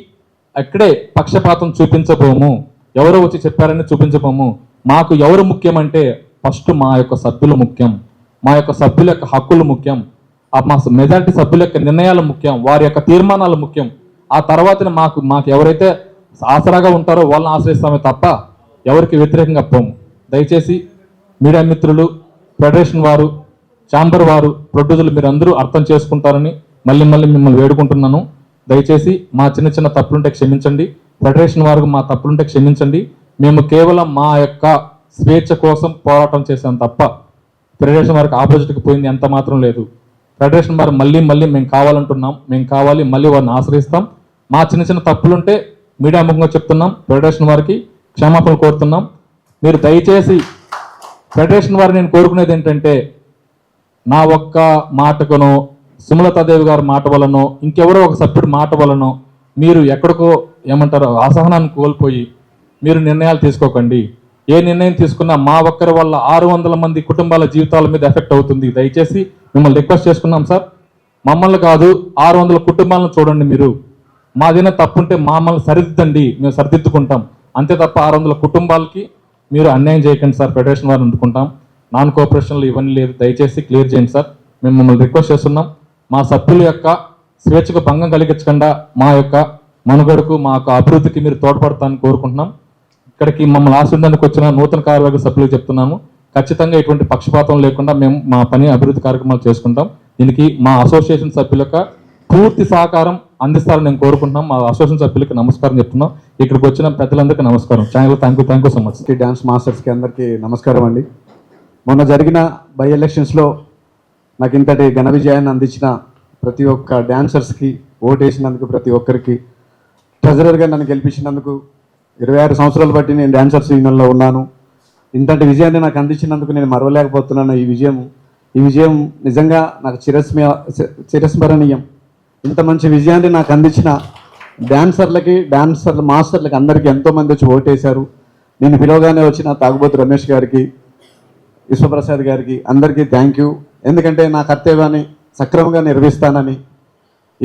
అక్కడే పక్షపాతం చూపించబోము, ఎవరో వచ్చి చెప్పారని చూపించబోము. మాకు ఎవరు ముఖ్యమంటే ఫస్ట్ మా యొక్క సభ్యులు ముఖ్యం, మా యొక్క సభ్యుల యొక్క హక్కులు ముఖ్యం, మా మెజారిటీ సభ్యుల యొక్క నిర్ణయాలు ముఖ్యం, వారి యొక్క తీర్మానాలు ముఖ్యం. ఆ తర్వాతనే మాకు ఎవరైతే ఆసరాగా ఉంటారో వాళ్ళని ఆశ్రయిస్తామే తప్ప ఎవరికి వ్యతిరేకంగా పోము. దయచేసి మీడియా మిత్రులు, ఫెడరేషన్ వారు, ఛాంబర్ వారు, ప్రొడ్యూసర్లు మీరందరూ అర్థం చేసుకుంటారని మళ్ళీ మిమ్మల్ని వేడుకుంటున్నాను. దయచేసి మా చిన్న చిన్న తప్పులుంటే క్షమించండి. ఫెడరేషన్ వారికి మా తప్పులుంటే క్షమించండి. మేము కేవలం మా యొక్క స్వేచ్ఛ కోసం పోరాటం చేశాం తప్ప ఫెడరేషన్ వారికి ఆపోజిట్కి పోయింది ఎంత మాత్రం లేదు. ఫెడరేషన్ వారు మళ్ళీ మేము కావాలంటున్నాం, మేము కావాలి, మళ్ళీ వారిని ఆశ్రయిస్తాం. మా చిన్న చిన్న తప్పులుంటే మీడియా ముఖంగా చెప్తున్నాం, ఫెడరేషన్ వారికి క్షమాపణలు కోరుతున్నాం. మీరు దయచేసి ఫెడరేషన్ వారిని నేను కోరుకునేది ఏంటంటే, నా ఒక్క మాటకునో, సుమలతాదేవి గారి మాట వలనో, ఇంకెవరో ఒక సభ్యుడి మాట వలనో మీరు ఎక్కడికో ఏమంటారు అసహనాన్ని కోల్పోయి మీరు నిర్ణయాలు తీసుకోకండి. ఏ నిర్ణయం తీసుకున్నా మా ఒక్కరి వల్ల 600 మంది కుటుంబాల జీవితాల మీద ఎఫెక్ట్ అవుతుంది. దయచేసి మిమ్మల్ని రిక్వెస్ట్ చేసుకున్నాం సార్, మమ్మల్ని కాదు 600 కుటుంబాలను చూడండి. మీరు మాదైనా తప్పుంటే మమ్మల్ని సరిదిద్దండి, మేము సరిదిద్దుకుంటాం. అంతే తప్ప 600 కుటుంబాలకి మీరు అన్యాయం చేయకండి సార్. ఫెడరేషన్ వారిని అందుకుంటాం. నాన్ కోఆపరేషన్లు ఇవన్నీ లేదు, దయచేసి క్లియర్ చేయండి సార్. మేము మిమ్మల్ని రిక్వెస్ట్ చేస్తున్నాం. మా సభ్యుల యొక్క స్వేచ్ఛకు భంగం కలిగించకుండా మా యొక్క మనుగడకు, మా యొక్క అభివృద్ధికి మీరు తోడ్పడతానని కోరుకుంటున్నాం. ఇక్కడికి మమ్మల్ని ఆశీర్వదించడానికి వచ్చిన నూతన కార్యవర్గ సభ్యులకు చెప్తున్నాము, ఖచ్చితంగా ఎటువంటి పక్షపాతం లేకుండా మేము మా పని అభివృద్ధి కార్యక్రమాలు చేసుకుంటాం. దీనికి మా అసోసియేషన్ సభ్యుల యొక్క పూర్తి సహకారం అందిస్తారని నేను కోరుకుంటున్నాం. మా అసోసియేషన్ సభ్యులకి నమస్కారం చెప్తున్నాం. ఇక్కడికి వచ్చిన పెద్దలందరికీ నమస్కారం. Thank you so much. Dance మాస్టర్స్కి అందరికీ నమస్కారం అండి. మొన్న జరిగిన బై ఎలక్షన్స్లో నాకు ఇంతటి ఘన విజయాన్ని అందించిన ప్రతి ఒక్క డ్యాన్సర్స్కి, ఓటేసినందుకు ప్రతి ఒక్కరికి, ట్రెజరర్గా నన్ను గెలిపించినందుకు, 26 సంవత్సరాలు బట్టి నేను డ్యాన్సర్స్ యూనియన్లో ఉన్నాను. ఇంతటి విజయాన్ని నాకు అందించినందుకు నేను మరవలేకపోతున్నాను. ఈ విజయం నిజంగా నాకు చిరస్మరణీయం. ఇంత మంచి విజయాన్ని నాకు అందించిన డాన్సర్ల మాస్టర్లకి అందరికీ ఎంతోమంది వచ్చి ఓటేశారు. నేను పిలవగానే వచ్చిన తాగుబోతు రమేష్ గారికి, విశ్వప్రసాద్ గారికి అందరికీ థ్యాంక్ యూ. ఎందుకంటే నా కర్తవ్యాన్ని సక్రమంగా నిర్వహిస్తానని,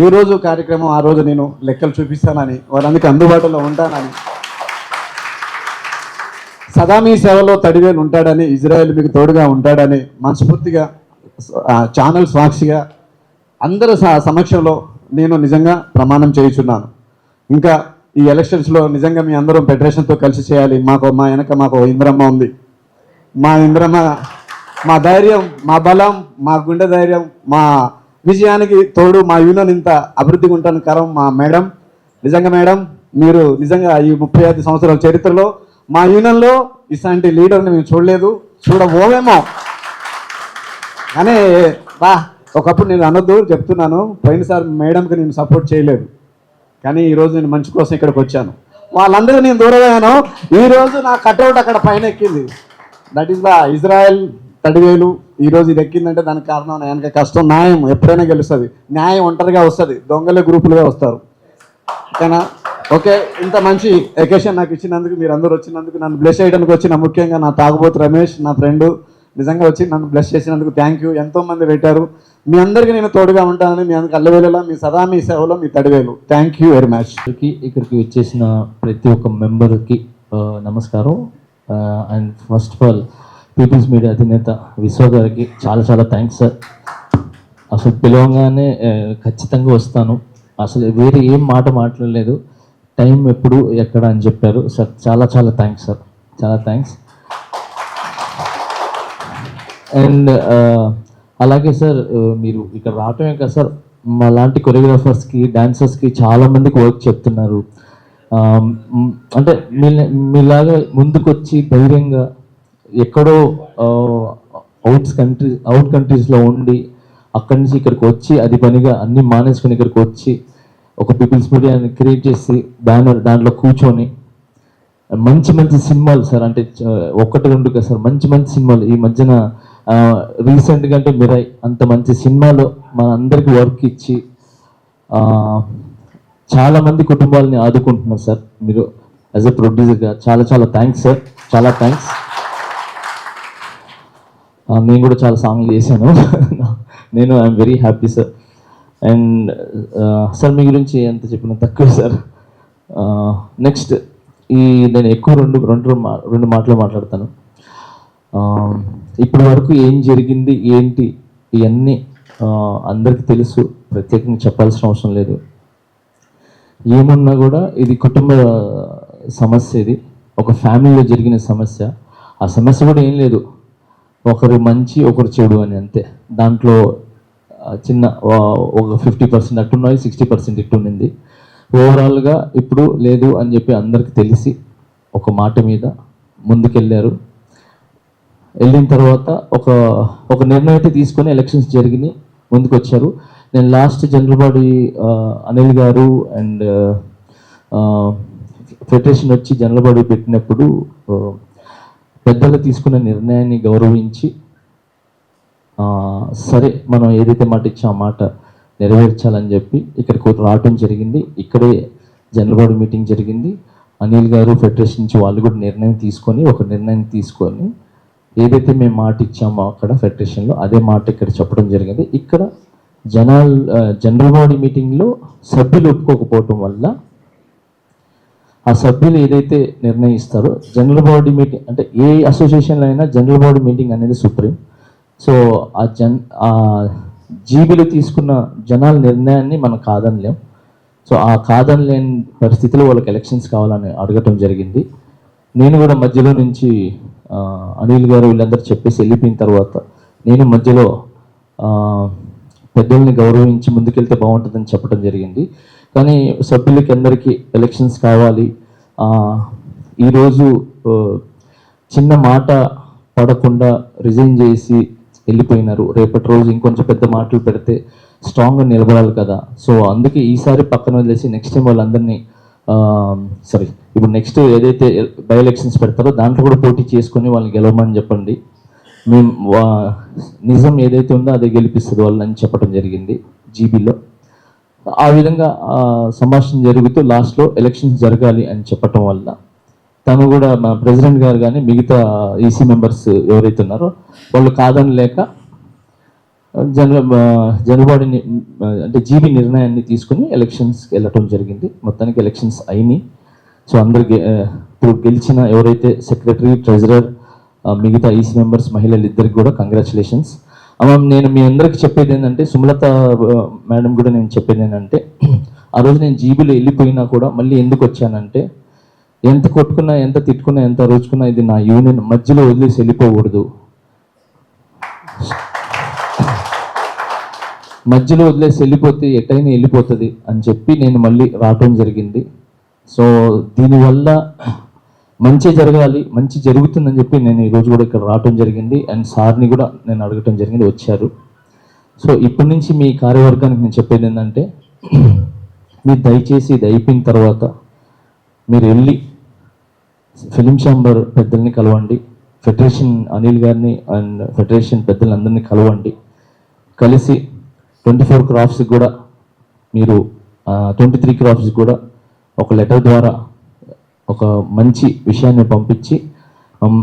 ఈ రోజు కార్యక్రమం ఆ రోజు నేను లెక్కలు చూపిస్తానని, వారందరికీ అందుబాటులో ఉంటానని, సదా మీ సేవలో తడివేలు ఉంటాడని, ఇజ్రాయెల్ మీకు తోడుగా ఉంటాడని మనస్ఫూర్తిగా ఛానల్ సాక్షిగా అందరి సమక్షంలో నేను నిజంగా ప్రమాణం చేయుచున్నాను. ఇంకా ఈ ఎలక్షన్స్లో నిజంగా మీ అందరం ఫెడరేషన్తో కలిసి చేయాలి. మా వెనక మాకు ఇంద్రమ్మ ఉంది. మా ఇంద్రమ్మ మా ధైర్యం, మా బలం, మా గుండె ధైర్యం, మా విజయానికి తోడు, మా యూనియన్ ఇంత అభివృద్ధిగా ఉంటాను కారణం మా మేడం. నిజంగా మేడం, మీరు నిజంగా ఈ 35 సంవత్సరాల చరిత్రలో మా యూనియన్లో ఇలాంటి లీడర్ని మేము చూడలేదు, చూడబోవేమో. కానీ ఒకప్పుడు నేను అనొద్దు చెప్తున్నాను, పోయినసారి మేడంకి నేను సపోర్ట్ చేయలేదు, కానీ ఈరోజు నేను మంచి కోసం ఇక్కడికి వచ్చాను. వాళ్ళందరూ నేను దూరమయ్యాను, ఈరోజు నా కట్అవుట్ అక్కడ పైన ఎక్కింది. That is the Israel Thadivelu. ఈరోజు ఇది ఎక్కిందంటే దానికి కారణం వెనక కష్టం. న్యాయం ఎప్పుడైనా గెలుస్తుంది, న్యాయం ఒంటరిగా వస్తుంది, దొంగలే గ్రూపులుగా వస్తారు. ఓకేనా? ఓకే, ఇంత మంచి ఎకేషన్ నాకు ఇచ్చినందుకు, మీరు అందరూ వచ్చినందుకు, నన్ను బ్లెస్ చేయడానికి వచ్చిన ముఖ్యంగా నా తాగుబోతు రమేష్, నా ఫ్రెండ్, నిజంగా వచ్చి నన్ను బ్లెస్ చేసినందుకు థ్యాంక్ యూ. ఎంతోమంది పెట్టారు, మీ అందరికీ నేను తోడుగా ఉంటానని, మీ అందరికి అల్లవేళలా మీ సదా మీ సేవలో మీ Thadivelu. Thank you very much. ఇక్కడికి వచ్చేసిన ప్రతి ఒక్క మెంబర్కి నమస్కారం. And first of all people's media అధినేత విశ్వ గారికి చాలా చాలా థ్యాంక్స్ సార్. అసలు పిలవగానే ఖచ్చితంగా వస్తాను, అసలు వేరే ఏం మాట మాట్లాడలేదు, టైం ఎప్పుడు ఎక్కడ అని చెప్పారు సార్. చాలా చాలా థ్యాంక్స్ సార్, చాలా థ్యాంక్స్. అండ్ అలాగే సార్, మీరు ఇక్కడ రావటమే కదా సార్, మా లాంటి కొరియోగ్రాఫర్స్కి, డాన్సర్స్కి చాలామందికి వర్క్ చెప్తున్నారు. అంటే మీలాగా ముందుకొచ్చి ధైర్యంగా ఎక్కడో అవుట్ కంట్రీస్లో ఉండి అక్కడి నుంచి ఇక్కడికి వచ్చి అది పనిగా అన్ని మానేసుకొని ఇక్కడికి వచ్చి ఒక పీపుల్స్ మీడియాని క్రియేట్ చేసి బ్యానర్ దాంట్లో కూర్చొని మంచి మంచి సినిమాలు సార్, అంటే 1-2 కదా సార్, మంచి మంచి సినిమాలు ఈ మధ్యన రీసెంట్గా అంటే మిరై అంత మంచి సినిమాలో మన అందరికి వర్క్ ఇచ్చి చాలామంది కుటుంబాలని ఆదుకుంటున్నారు సార్ మీరు యాజ్ ఎ ప్రొడ్యూసర్గా. చాలా చాలా థ్యాంక్స్ సార్, చాలా థ్యాంక్స్. నేను కూడా చాలా సాంగ్లు చేశాను నేను I'm very happy sir. And sir మీ గురించి ఎంత చెప్పినా తక్కువ సార్. నెక్స్ట్ నేను ఎక్కువ రెండు మాటలు మాట్లాడతాను. ఇప్పటి వరకు ఏం జరిగింది ఏంటి ఇవన్నీ అందరికీ తెలుసు, ప్రత్యేకంగా చెప్పాల్సిన అవసరం లేదు. ఏమున్నా కూడా ఇది కుటుంబ సమస్య, ఇది ఒక ఫ్యామిలీలో జరిగిన సమస్య. ఆ సమస్య కూడా ఏం లేదు, ఒకరు మంచి ఒకరు చెడు అని అంతే. దాంట్లో చిన్న ఒక 50% అట్టున్నది, 60% ఇట్టున్నది. ఓవరాల్గా ఇప్పుడు లేదు అని చెప్పి అందరికి తెలిసి ఒక మాట మీద ముందుకెళ్ళారు. వెళ్ళిన తర్వాత ఒక నిర్ణయం అయితే తీసుకొని ఎలక్షన్స్ జరిగినాయి, ముందుకు వచ్చారు. నేను లాస్ట్ జనరల్ బాడీ అనిల్ గారు అండ్ ఫెడరేషన్ వచ్చి జనరల్ బాడీ పెట్టినప్పుడు పెద్దలు తీసుకున్న నిర్ణయాన్ని గౌరవించి సరే మనం ఏదైతే మాట ఇచ్చా ఆ మాట నెరవేర్చాలని చెప్పి ఇక్కడికి రావటం జరిగింది. ఇక్కడే జనరల్ బాడీ మీటింగ్ జరిగింది. అనిల్ గారు ఫెడరేషన్ నుంచి వాళ్ళు కూడా నిర్ణయం తీసుకొని ఏదైతే మేము మాట ఇచ్చామో అక్కడ ఫెడరేషన్లో అదే మాట ఇక్కడ చెప్పడం జరిగింది. ఇక్కడ జనరల్ బాడీ మీటింగ్లో సభ్యులు ఒప్పుకోకపోవటం వల్ల ఆ సభ్యులు ఏదైతే నిర్ణయిస్తారో జనరల్ బాడీ మీటింగ్ అంటే ఏ అసోసియేషన్లో అయినా జనరల్ బాడీ మీటింగ్ అనేది సుప్రీం. సో ఆ జీబీలు తీసుకున్న జనాల నిర్ణయాన్ని మనం కాదనలేం. సో ఆ కాదనలేని పరిస్థితిలో వాళ్ళకి ఎలక్షన్స్ కావాలని అడగటం జరిగింది. నేను కూడా మధ్యలో నుంచి అనిల్ గారు వీళ్ళందరూ చెప్పేసి వెళ్ళిపోయిన తర్వాత నేను మధ్యలో పెద్దల్ని గౌరవించి ముందుకెళ్తే బాగుంటుందని చెప్పడం జరిగింది. కానీ సభ్యులకి అందరికీ ఎలక్షన్స్ కావాలి, ఈరోజు చిన్న మాట పడకుండా రిజైన్ చేసి వెళ్ళిపోయినారు. రేపటి రోజు ఇంకొంచెం పెద్ద మాటలు పెడితే స్ట్రాంగ్గా నిలబడాలి కదా. సో అందుకే ఈసారి పక్కన వదిలేసి నెక్స్ట్ టైం వాళ్ళందరినీ ఇప్పుడు నెక్స్ట్ ఏదైతే బై ఎలక్షన్స్ పెడతారో దాంట్లో కూడా పోటీ చేసుకొని వాళ్ళని గెలవమని చెప్పండి. మేము నిజం ఏదైతే ఉందో అదే గెలిపిస్తుంది వాళ్ళని చెప్పడం జరిగింది జీబీలో. ఆ విధంగా సంభాషణ జరుగుతూ లాస్ట్లో ఎలక్షన్స్ జరగాలి అని చెప్పటం వల్ల తను కూడా మా ప్రెసిడెంట్ గారు కానీ మిగతా ఈసీ మెంబర్స్ ఎవరైతే ఉన్నారో వాళ్ళు కాదని లేక జనరల్ బాడీని అంటే జీబీ నిర్ణయాన్ని తీసుకుని ఎలక్షన్స్కి వెళ్ళటం జరిగింది. మొత్తానికి ఎలక్షన్స్ అయినాయి. సో అందరికి ఇప్పుడు గెలిచిన ఎవరైతే సెక్రటరీ, ట్రెజరర్, మిగతా ఈసీ మెంబర్స్, మహిళలు ఇద్దరికి కూడా కంగ్రాచులేషన్స్. నేను మీ అందరికి చెప్పేది ఏంటంటే, సుమలత మేడం కూడా నేను చెప్పేది ఏంటంటే, ఆ రోజు నేను జీబీలో వెళ్ళిపోయినా కూడా మళ్ళీ ఎందుకు వచ్చానంటే, ఎంత కొట్టుకున్నా, ఎంత తిట్టుకున్నా, ఎంత రోజుకున్నా ఇది నా యూనియన్, మధ్యలో వదిలేసి వెళ్ళిపోకూడదు, మధ్యలో వదిలేసి వెళ్ళిపోతే ఎటైనా వెళ్ళిపోతుంది అని చెప్పి నేను మళ్ళీ రావటం జరిగింది. సో దీనివల్ల మంచి జరగాలి, మంచి జరుగుతుందని చెప్పి నేను ఈరోజు కూడా ఇక్కడ రావటం జరిగింది. అండ్ సార్ని కూడా నేను అడగటం జరిగింది, వచ్చారు. సో ఇప్పటి నుంచి మీ కార్యవర్గానికి నేను చెప్పేది ఏంటంటే, మీరు దయచేసి ఇది అయిపోయిన తర్వాత మీరు వెళ్ళి ఫిలిం ఛాంబర్ పెద్దల్ని కలవండి, ఫెడరేషన్ అనిల్ గారిని అండ్ ఫెడరేషన్ పెద్దలందరినీ కలవండి. కలిసి 24 క్రాఫ్ట్స్కి కూడా మీరు 23 క్రాఫ్ట్స్కి కూడా ఒక లెటర్ ద్వారా ఒక మంచి విషయాన్ని పంపించి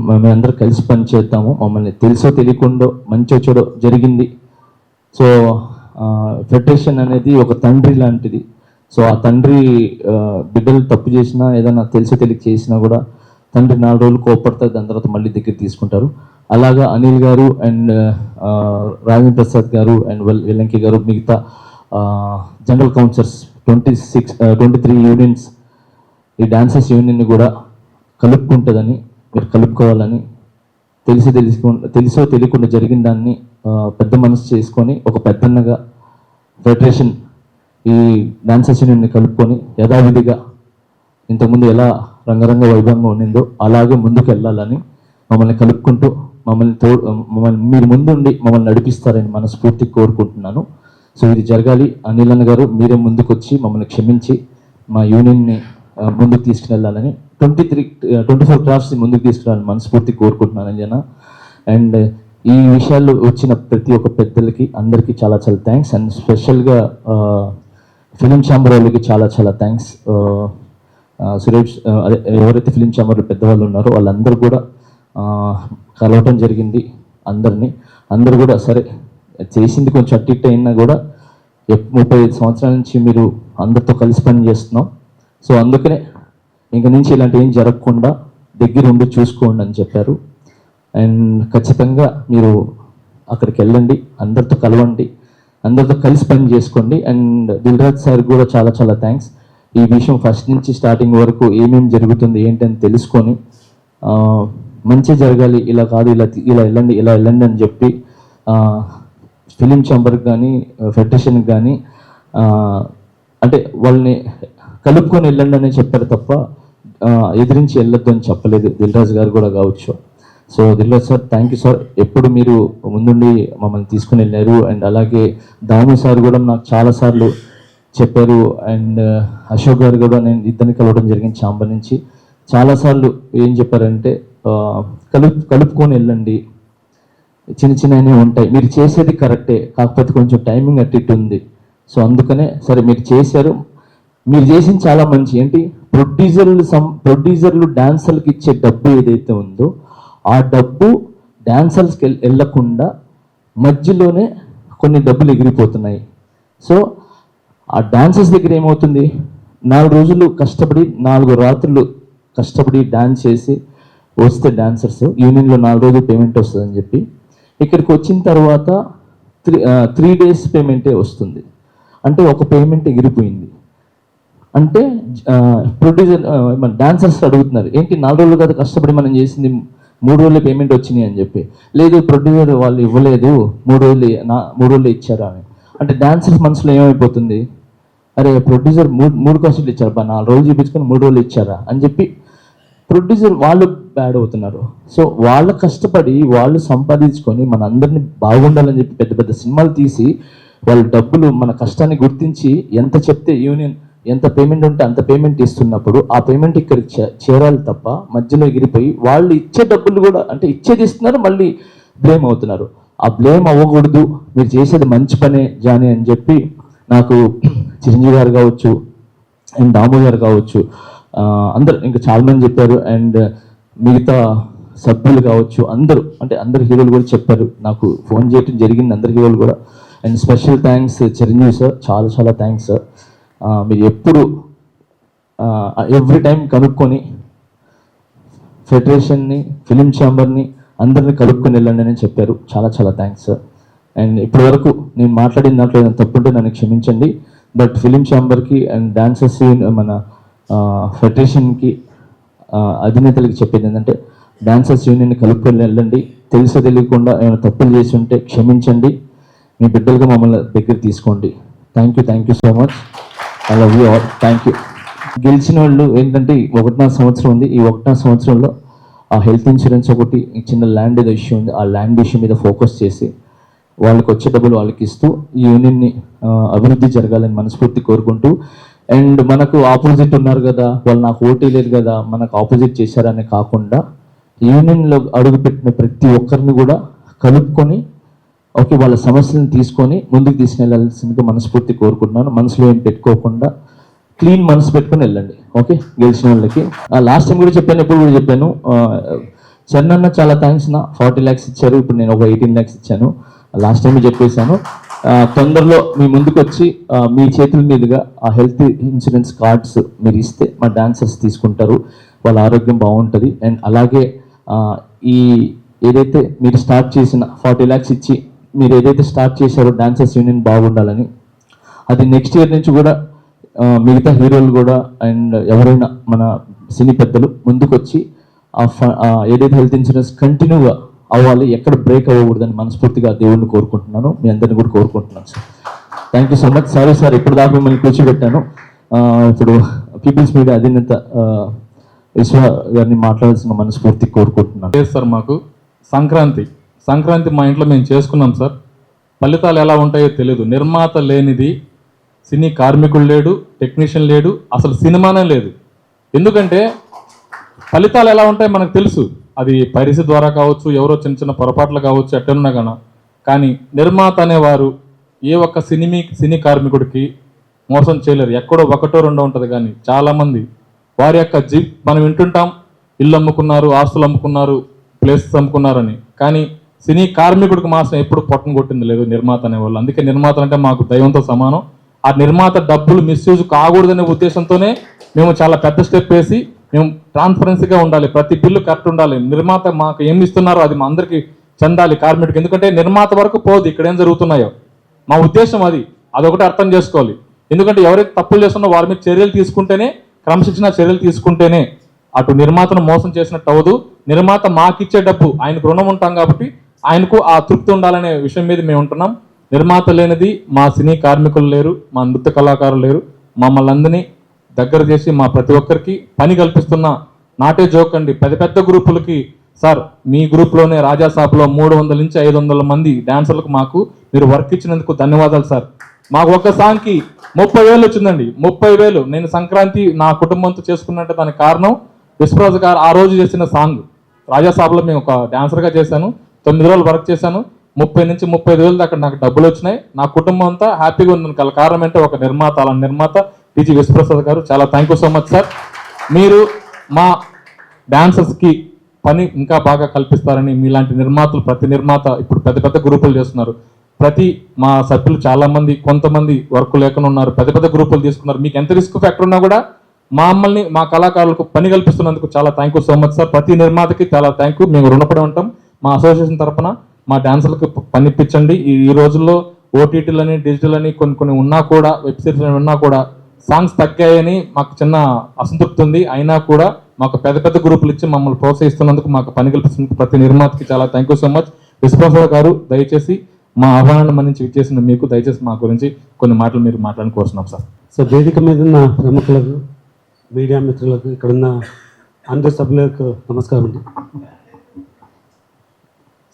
మేమందరం కలిసి పనిచేద్దాము. మమ్మల్ని తెలుసో తెలియకుండా మంచో చెడో జరిగింది. సో ఫెడరేషన్ అనేది ఒక తండ్రి లాంటిది. సో ఆ తండ్రి బిడ్డలు తప్పు చేసినా, ఏదైనా తెలుసో తెలియక చేసినా కూడా తండ్రి 4 రోజులు కోపడతారు, దాని తర్వాత మళ్ళీ దగ్గర తీసుకుంటారు. అలాగా అనిల్ గారు అండ్ రాజేంద్ర ప్రసాద్ గారు అండ్ వెల్లంకి గారు, మిగతా జనరల్ కౌన్సిలర్స్ 23 యూనియన్స్, ఈ డాన్సర్స్ యూనియన్ని కూడా కలుపుకుంటుందని, మీరు కలుపుకోవాలని, తెలుసో తెలియకుండా జరిగిన దాన్ని పెద్ద మనసు చేసుకొని ఒక పెద్దన్నగా ఫెడరేషన్ ఈ డాన్సర్స్ యూనియన్ని కలుపుకొని యథావిధిగా ఇంతకుముందు ఎలా రంగరంగ వైభవంగా ఉండిందో అలాగే ముందుకు వెళ్ళాలని, మమ్మల్ని కలుపుకుంటూ మమ్మల్ని మీరు ముందుండి మమ్మల్ని నడిపిస్తారని మనస్ఫూర్తి కోరుకుంటున్నాను. సో ఇది జరగాలి. అనిల్ అన్న గారు మీరే ముందుకు వచ్చి మమ్మల్ని క్షమించి మా యూనియన్ని ముందుకు తీసుకువెళ్ళాలని, 24 క్రాఫ్ట్స్ని ముందుకు తీసుకురావాలని మనస్ఫూర్తి కోరుకుంటున్నాను జన. అండ్ ఈ విషయాల్లో వచ్చిన ప్రతి ఒక్క పెద్దలకి అందరికీ చాలా చాలా థ్యాంక్స్. అండ్ స్పెషల్గా ఫిలిం ఛాంబర్ వాళ్ళకి చాలా చాలా థ్యాంక్స్. సురేష్ అదే ఎవరైతే ఫిలిం ఛాంబర్లో పెద్దవాళ్ళు ఉన్నారో వాళ్ళందరూ కూడా కలవటం జరిగింది. అందరూ కూడా సరే చేసింది కొంచెం అట్టిట్ అయినా కూడా 35 సంవత్సరాల నుంచి మీరు అందరితో కలిసి పని చేస్తున్నాం. సో అందుకనే ఇంక నుంచి ఇలాంటి ఏం జరగకుండా దగ్గర ఉండి చూసుకోండి అని చెప్పారు. అండ్ ఖచ్చితంగా మీరు అక్కడికి వెళ్ళండి, అందరితో కలవండి, అందరితో కలిసి పని చేసుకోండి. అండ్ దిల్రాజ్ సార్ కూడా చాలా చాలా థ్యాంక్స్. ఈ విషయం ఫస్ట్ నుంచి స్టార్టింగ్ వరకు ఏమేమి జరుగుతుంది ఏంటని తెలుసుకొని మంచి జరగాలి, ఇలా కాదు ఇలా వెళ్ళండి అని చెప్పి ఫిలిం ఛాంబర్కి కానీ ఫెడరేషన్కి కానీ అంటే వాళ్ళని కలుపుకొని వెళ్ళండి అని చెప్పారు తప్ప ఎదిరించి వెళ్ళొద్దు అని చెప్పలేదు. దిల్రాజ్ గారు కూడా కావచ్చు. So Dilraj sir thank you sir, ఎప్పుడు మీరు ముందుండి మమ్మల్ని తీసుకుని వెళ్ళారు. అండ్ అలాగే దాము సార్ కూడా నాకు చాలాసార్లు చెప్పారు. అండ్ అశోక్ గారు కూడా నేను ఇద్దరిని కలవడం జరిగింది ఛాంబర్ నుంచి. చాలాసార్లు ఏం చెప్పారంటే కలుపుకొని వెళ్ళండి, చిన్నవి ఉంటాయి, మీరు చేసేది కరెక్టే, కాకపోతే కొంచెం టైమింగ్ అట్టిట్టు ఉంది. సో అందుకనే సరే మీరు చేశారు, మీరు చేసింది చాలా మంచి. ఏంటి ప్రొడ్యూసర్లు డాన్సర్లకు ఇచ్చే డబ్బు ఏదైతే ఉందో ఆ డబ్బు డాన్సర్స్కి వెళ్ళకుండా మధ్యలోనే కొన్ని డబ్బులు ఎగిరిపోతున్నాయి. సో ఆ డాన్సర్స్ దగ్గర ఏమవుతుంది, 4 రోజులు కష్టపడి 4 రాత్రులు కష్టపడి డాన్స్ చేసి వస్తే డాన్సర్స్ యూనియన్లో 4 రోజులు పేమెంట్ వస్తుందని చెప్పి ఇక్కడికి వచ్చిన తర్వాత 3 days పేమెంటే వస్తుంది. అంటే ఒక పేమెంట్ ఎగిరిపోయింది. అంటే ప్రొడ్యూసర్ డాన్సర్స్ అడుగుతున్నారు, ఏంటి 4 రోజులు కదా కష్టపడి మనం చేసింది, 3 రోజులు పేమెంట్ వచ్చినాయి అని చెప్పి. లేదు ప్రొడ్యూసర్ వాళ్ళు ఇవ్వలేదు, 3 రోజులు ఇచ్చారా అని. అంటే డాన్సర్స్ మనసులో ఏమైపోతుంది, అరే ప్రొడ్యూసర్ 3 కాసులు ఇచ్చారు, 4 రోజులు చూపించుకొని 3 రోజులు ఇచ్చారా అని చెప్పి ప్రొడ్యూసర్ వాళ్ళు బ్యాడ్ అవుతున్నారు. సో వాళ్ళు కష్టపడి వాళ్ళు సంపాదించుకొని మన అందరినీ బాగుండాలని చెప్పి పెద్ద పెద్ద సినిమాలు తీసి వాళ్ళ డబ్బులు మన కష్టాన్ని గుర్తించి ఎంత చెప్తే యూనియన్ ఎంత పేమెంట్ ఉంటే అంత పేమెంట్ ఇస్తున్నప్పుడు ఆ పేమెంట్ ఇక్కడికి చేరాలి తప్ప మధ్యలో ఎగిరిపోయి వాళ్ళు ఇచ్చే డబ్బులు కూడా అంటే ఇచ్చేది ఇస్తున్నారు, మళ్ళీ బ్లేమ్ అవుతున్నారు. ఆ బ్లేమ్ అవ్వకూడదు, మీరు చేసేది మంచి పనే జానీ అని చెప్పి నాకు చిరంజీవి గారు కావచ్చు అండ్ దాము గారు కావచ్చు అందరు ఇంకా చాలా మంది చెప్పారు. అండ్ మిగతా సభ్యులు కావచ్చు, అందరూ అంటే అందరు హీరోలు కూడా చెప్పారు, నాకు ఫోన్ చేయడం జరిగింది అందరు హీరోలు కూడా. And special thanks Chiranjeevi sir, చాలా చాలా థ్యాంక్స్ సార్. మీరు ఎప్పుడు ఎవ్రీ టైం కనుక్కొని ఫెడరేషన్ని, ఫిలిం ఛాంబర్ని అందరినీ కలుపుకొని వెళ్ళండి అని చెప్పారు. చాలా చాలా థ్యాంక్స్ సార్. అండ్ ఇప్పటి వరకు నేను మాట్లాడిన దాంట్లో ఏదైనా తప్పుంటే నన్ను క్షమించండి. బట్ ఫిలిం ఛాంబర్కి అండ్ డాన్సర్స్ మన ఫెడరేషన్కి అధినేతలకి చెప్పేది ఏంటంటే, డాన్సర్స్ యూనియన్ని కలుపుకొని వెళ్ళండి. తెలిసో తెలియకుండా ఏమైనా తప్పులు చేసి ఉంటే క్షమించండి. మీ బిడ్డలుగా మమ్మల్ని దగ్గర తీసుకోండి. Thank you so much. I love you all. Thank you. గెలిచిన వాళ్ళు ఏంటంటే 1.5 సంవత్సరం ఉంది. ఈ 1.5 సంవత్సరంలో ఆ హెల్త్ ఇన్సూరెన్స్ ఒకటి చిన్న ల్యాండ్ ఏదో ఇష్యూ ఉంది, ఆ ల్యాండ్ ఇష్యూ మీద ఫోకస్ చేసి వాళ్ళకి వచ్చే డబ్బులు వాళ్ళకి ఇస్తూ ఈ యూనియన్ని అభివృద్ధి జరగాలని మనస్ఫూర్తి కోరుకుంటూ, అండ్ మనకు ఆపోజిట్ ఉన్నారు కదా, వాళ్ళు నాకు ఓటీ లేదు కదా, మనకు ఆపోజిట్ చేశారని కాకుండా యూనియన్లో అడుగుపెట్టిన ప్రతి ఒక్కరిని కూడా కలుపుకొని ఓకే వాళ్ళ సమస్యలను తీసుకొని ముందుకు తీసుకెళ్లాల్సిందిగా మనస్ఫూర్తి కోరుకుంటున్నాను. మనసులో ఏం పెట్టుకోకుండా క్లీన్ మనసు పెట్టుకొని వెళ్ళండి. ఓకే, గెలిచిన వాళ్ళకి లాస్ట్ టైం కూడా చెప్పాను, ఇప్పుడు కూడా చెప్పాను. చెన్నన్న చాలా థ్యాంక్స్ నా 40 lakhs ఇచ్చారు, ఇప్పుడు నేను ఒక 18 lakhs ఇచ్చాను. లాస్ట్ టైం చెప్పేశాను. తొందరలో మీ ముందుకు వచ్చి మీ చేతుల మీదుగా ఆ హెల్త్ ఇన్సూరెన్స్ కార్డ్స్ మీరు ఇస్తే మా డాన్సర్స్ తీసుకుంటారు, వాళ్ళ ఆరోగ్యం బాగుంటుంది. అండ్ అలాగే ఈ ఏదైతే మీరు స్టార్ట్ చేసిన 40 lakhs ఇచ్చి మీరు ఏదైతే స్టార్ట్ చేశారో డాన్సర్స్ యూనియన్ బాగుండాలని, అది నెక్స్ట్ ఇయర్ నుంచి కూడా మిగతా హీరోలు కూడా అండ్ ఎవరైనా మన సినీ పెద్దలు ముందుకు వచ్చి ఏదైతే హెల్త్ ఇన్సూరెన్స్ కంటిన్యూగా అవ్వాలి, ఎక్కడ బ్రేక్ అవ్వకూడదని మనస్ఫూర్తిగా దేవుడిని కోరుకుంటున్నాను. మీ అందరిని కూడా కోరుకుంటున్నాను sir. Thank you so much. Sorry sir, ఇప్పుడు దాకా మిమ్మల్ని కూర్చోబెట్టాను. ఇప్పుడు పీపుల్స్ మీడియా అధినేత విశ్వ గారిని మాట్లాడాల్సిన మనస్ఫూర్తి కోరుకుంటున్నాను. లేదు సార్, మాకు సంక్రాంతి మా ఇంట్లో మేము చేసుకున్నాం సార్. ఫలితాలు ఎలా ఉంటాయో తెలియదు. నిర్మాత లేనిది సినీ కార్మికుడు లేడు, టెక్నీషియన్ లేడు, అసలు సినిమానే లేదు. ఎందుకంటే ఫలితాలు ఎలా ఉంటాయో మనకు తెలుసు. అది పరిస్థితి ద్వారా కావచ్చు, ఎవరో చిన్న చిన్న పొరపాట్లు కావచ్చు, ఎట్టనున్నా కానీ నిర్మాత అనేవారు ఏ ఒక్క సినీ కార్మికుడికి మోసం చేయలేరు. ఎక్కడో ఒకటో రెండో ఉంటుంది, కానీ చాలామంది వారి యొక్క మనం వింటుంటాం, ఇల్లు అమ్ముకున్నారు, ఆస్తులు అమ్ముకున్నారు, ప్లేసెస్ అమ్ముకున్నారని. కానీ సినీ కార్మికుడికి మాత్రం ఎప్పుడు పొట్టను కొట్టింది లేదు నిర్మాత అనేవాళ్ళు. అందుకే నిర్మాతలు అంటే మాకు దైవంతో సమానం. ఆ నిర్మాత డబ్బులు మిస్యూజ్ కాకూడదనే ఉద్దేశంతోనే మేము చాలా పెద్ద స్టెప్ వేసి మేము ట్రాన్స్పరెన్సీగా ఉండాలి, ప్రతి బిల్లు కరెక్ట్ ఉండాలి, నిర్మాత మాకు ఏమి ఇస్తున్నారో అది మా అందరికీ చెందాలి కార్మికుడికి. ఎందుకంటే నిర్మాత వరకు పోదు ఇక్కడ ఏం జరుగుతున్నాయో, మా ఉద్దేశం అదొకటి అర్థం చేసుకోవాలి. ఎందుకంటే ఎవరైతే తప్పులు చేస్తున్నారో వారి మీద చర్యలు తీసుకుంటేనే, క్రమశిక్షణ చర్యలు తీసుకుంటేనే అటు నిర్మాతను మోసం చేసినట్టు అవ్వదు. నిర్మాత మాకిచ్చే డబ్బు ఆయనకు రుణం ఉంటాం కాబట్టి ఆయనకు ఆ తృప్తి ఉండాలనే విషయం మీద మేము ఉంటున్నాం. నిర్మాత లేనిది మా సినీ కార్మికులు లేరు, మా నృత్య కళాకారులు లేరు. మమ్మల్ని అందరినీ దగ్గర చేసి మా ప్రతి ఒక్కరికి పని కల్పిస్తున్న నాటే జోక్ అండి. పెద్ద గ్రూపులకి సార్, మీ గ్రూప్లోనే రాజాసాబ్లో 300 నుంచి 500 మంది డాన్సర్లకు మాకు మీరు వర్క్ ఇచ్చినందుకు ధన్యవాదాలు సార్. మాకు ఒక్క సాంగ్కి 30,000 వచ్చిందండి. 30,000 నేను సంక్రాంతి నా కుటుంబంతో చేసుకున్నట్టు దానికి కారణం విశ్వరాజు గారు ఆ రోజు చేసిన సాంగ్. రాజాసాబ్లో మేము ఒక డాన్సర్గా చేశాను, 9 రోజులు వర్క్ చేశాను. 30 నుంచి 35,000 దాకా నాకు డబ్బులు వచ్చినాయి. నా కుటుంబం అంతా హ్యాపీగా ఉంది. గల కారణం అంటే ఒక నిర్మాత, అలా నిర్మాత టీజీ విశ్వప్రసాద్ గారు. చాలా thank you so much sir. మీరు మా డాన్సర్స్కి పని ఇంకా బాగా కల్పిస్తారని, మీలాంటి నిర్మాతలు ప్రతి నిర్మాత ఇప్పుడు పెద్ద గ్రూపులు చేస్తున్నారు. మా సభ్యులు చాలామంది, కొంతమంది వర్క్ లేకుండా ఉన్నారు, పెద్ద గ్రూపులు తీసుకున్నారు. మీకు ఎంత రిస్క్ ఫ్యాక్టర్ ఉన్నా కూడా మమ్మల్ని, మా కళాకారులకు పని కల్పిస్తున్నందుకు చాలా thank you so much sir. ప్రతి నిర్మాతకి చాలా థ్యాంక్ యూ. మేము రుణపడి ఉంటాం. మా అసోసియేషన్ తరఫున మా డాన్సర్లకు పని ఇప్పించండి. ఈ రోజుల్లో ఓటీటీలని, డిజిటల్ అని కొన్ని ఉన్నా కూడా, వెబ్ సిరీస్ ఉన్నా కూడా సాంగ్స్ తగ్గాయని మాకు చిన్న అసంతృప్తి ఉంది. అయినా కూడా మాకు పెద్ద గ్రూపులు ఇచ్చి మమ్మల్ని ప్రోత్సహిస్తున్నందుకు, మాకు పని కల్పిస్తున్నందుకు ప్రతి నిర్మాతకి చాలా thank you so much. Vishwaprasad గారు, దయచేసి మా ఆహ్వానాన్ని మన్నించి ఇచ్చేసిన మీకు దయచేసి మా గురించి కొన్ని మాటలు మీరు మాట్లాడని కోరుతున్నాం సార్. సో వేదిక మీద ఉన్న ప్రముఖులకు, మీడియా మిత్రులకు, ఇక్కడున్న అందరి సభ్యులకు నమస్కారం అండి.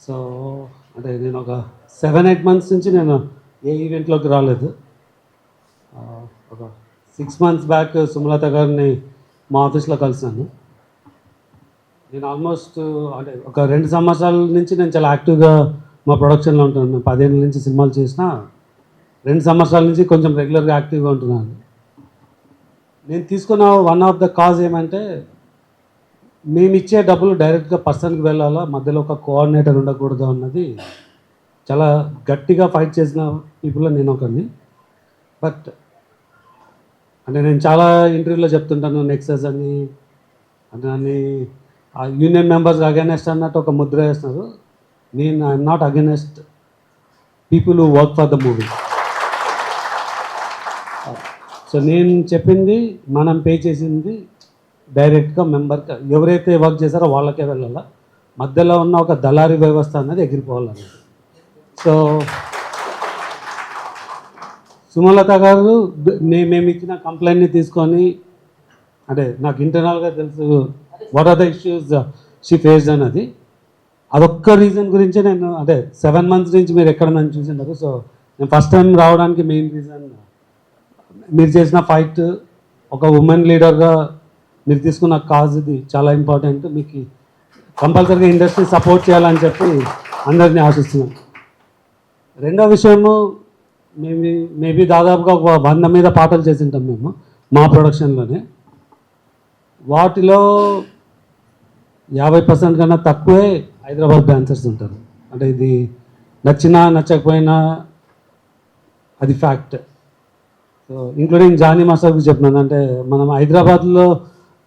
సో అంటే నేను ఒక 7-8 months నుంచి నేను ఏ ఈవెంట్లోకి రాలేదు. ఒక 6 months బ్యాక్ సుమలత గారిని మా ఆఫీస్లో కలిసాను. నేను ఆల్మోస్ట్ అంటే ఒక 2 సంవత్సరాల నుంచి నేను చాలా యాక్టివ్గా మా ప్రొడక్షన్లో ఉంటున్నాను. 10 ఏళ్ళ నుంచి సినిమాలు చేసిన 2 సంవత్సరాల నుంచి కొంచెం రెగ్యులర్గా యాక్టివ్గా ఉంటున్నాను. నేను తీసుకున్న వన్ ఆఫ్ ద కాజ్ ఏమంటే, మేము ఇచ్చే డబ్బులు డైరెక్ట్గా పర్సన్కి వెళ్ళాలా, మధ్యలో ఒక కోఆర్డినేటర్ ఉండకూడదు అన్నది చాలా గట్టిగా ఫైట్ చేసిన పీపుల్లో నేను ఒకరిని. బట్ అంటే నేను చాలా ఇంటర్వ్యూలో చెప్తుంటాను, నెక్సెస్ అని అని ఆ యూనియన్ మెంబర్స్ అగెనెస్ట్ అన్నట్టు ఒక ముద్ర వేస్తున్నారు. నేను I'm not against people who work for the movie. So నేను చెప్పింది, మనం పే చేసింది డైరెక్ట్గా మెంబర్కి, ఎవరైతే వర్క్ చేశారో వాళ్ళకే వెళ్ళాలా, మధ్యలో ఉన్న ఒక దళారీ వ్యవస్థ అనేది ఎగిరిపోవాలన్నది. సో సుమలత గారు మేము ఇచ్చిన కంప్లైంట్ని తీసుకొని, అంటే నాకు ఇంటర్నల్గా తెలుసు what are the issues she faced అన్నది. అదొక్క రీజన్ గురించి నేను, అంటే 7 months నుంచి మీరు ఎక్కడ నన్ను చూసినారు. సో నేను ఫస్ట్ టైం రావడానికి మెయిన్ రీజన్ మీరు చేసిన ఫైట్, ఒక ఉమెన్ లీడర్గా మీరు తీసుకున్న కాజ్, ఇది చాలా ఇంపార్టెంట్. మీకు కంపల్సరీగా ఇండస్ట్రీ సపోర్ట్ చేయాలని చెప్పి అందరినీ ఆశిస్తున్నాను. రెండో విషయము, మేబీ దాదాపుగా ఒక 100 మీద పాటలు చేసి ఉంటాం మేము మా ప్రొడక్షన్లోనే. వాటిలో 50% కన్నా తక్కువే హైదరాబాద్ డాన్సర్స్ ఉంటారు. అంటే ఇది నచ్చినా నచ్చకపోయినా అది ఫ్యాక్ట్. సో ఇంక్లూడింగ్ జానీ మాస్టర్కి చెప్పినాను, అంటే మనం హైదరాబాద్లో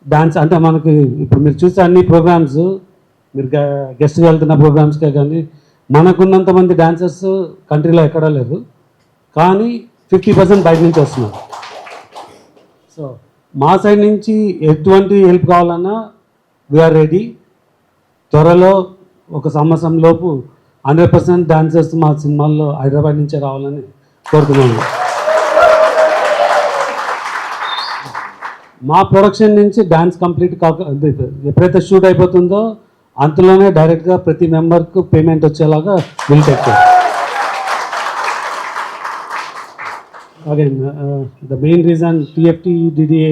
డాన్స్ అంటే మనకి ఇప్పుడు మీరు చూసే అన్ని ప్రోగ్రామ్స్, మీరు గెస్ట్గా వెళ్తున్న ప్రోగ్రామ్స్కే కానీ మనకున్నంత మంది డాన్సర్స్ కంట్రీలో ఎక్కడా లేరు. కానీ 50% బయట నుంచి వస్తున్నారు. సో మా సైడ్ నుంచి ఎటువంటి హెల్ప్ కావాలన్నా వీఆర్ రెడీ. త్వరలో ఒక సంవత్సరం లోపు 100% డాన్సర్స్ మా సినిమాల్లో హైదరాబాద్ నుంచే రావాలని కోరుతున్నాను. మా ప్రొడక్షన్ నుంచి డాన్స్ కంప్లీట్ ఎప్పుడైతే షూట్ అయిపోతుందో అంతలోనే డైరెక్ట్గా ప్రతి మెంబర్కు పేమెంట్ వచ్చేలాగా will take care. Again the main reason TFT DDA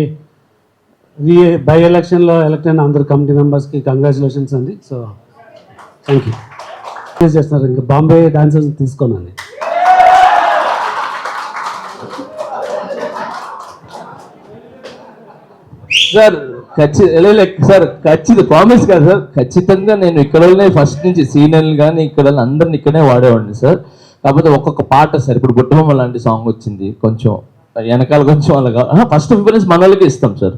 by ఎలక్షన్లో ఎలక్ట్ అయిన అందరు కమిటీ మెంబర్స్కి కంగ్రాచులేషన్స్ అండి. So thank you. చేస్తున్నారు ఇంకా బాంబే డాన్సర్స్ తీసుకోనండి. సార్ సార్ ఖచ్చితంగా ప్రామిస్ కాదు సార్, ఖచ్చితంగా నేను ఇక్కడ ఫస్ట్ నుంచి సీనియర్లు కానీ ఇక్కడ అందరిని ఇక్కడే వాడేవాడిని సార్. కాకపోతే ఒక్కొక్క పాట సార్, ఇప్పుడు గుట్టబొమ్మ లాంటి సాంగ్ వచ్చింది, కొంచెం వెనకాల కొంచెం అలాగా ఫస్ట్ ప్రిఫరెన్స్ మన వాళ్ళకి ఇస్తాం సార్.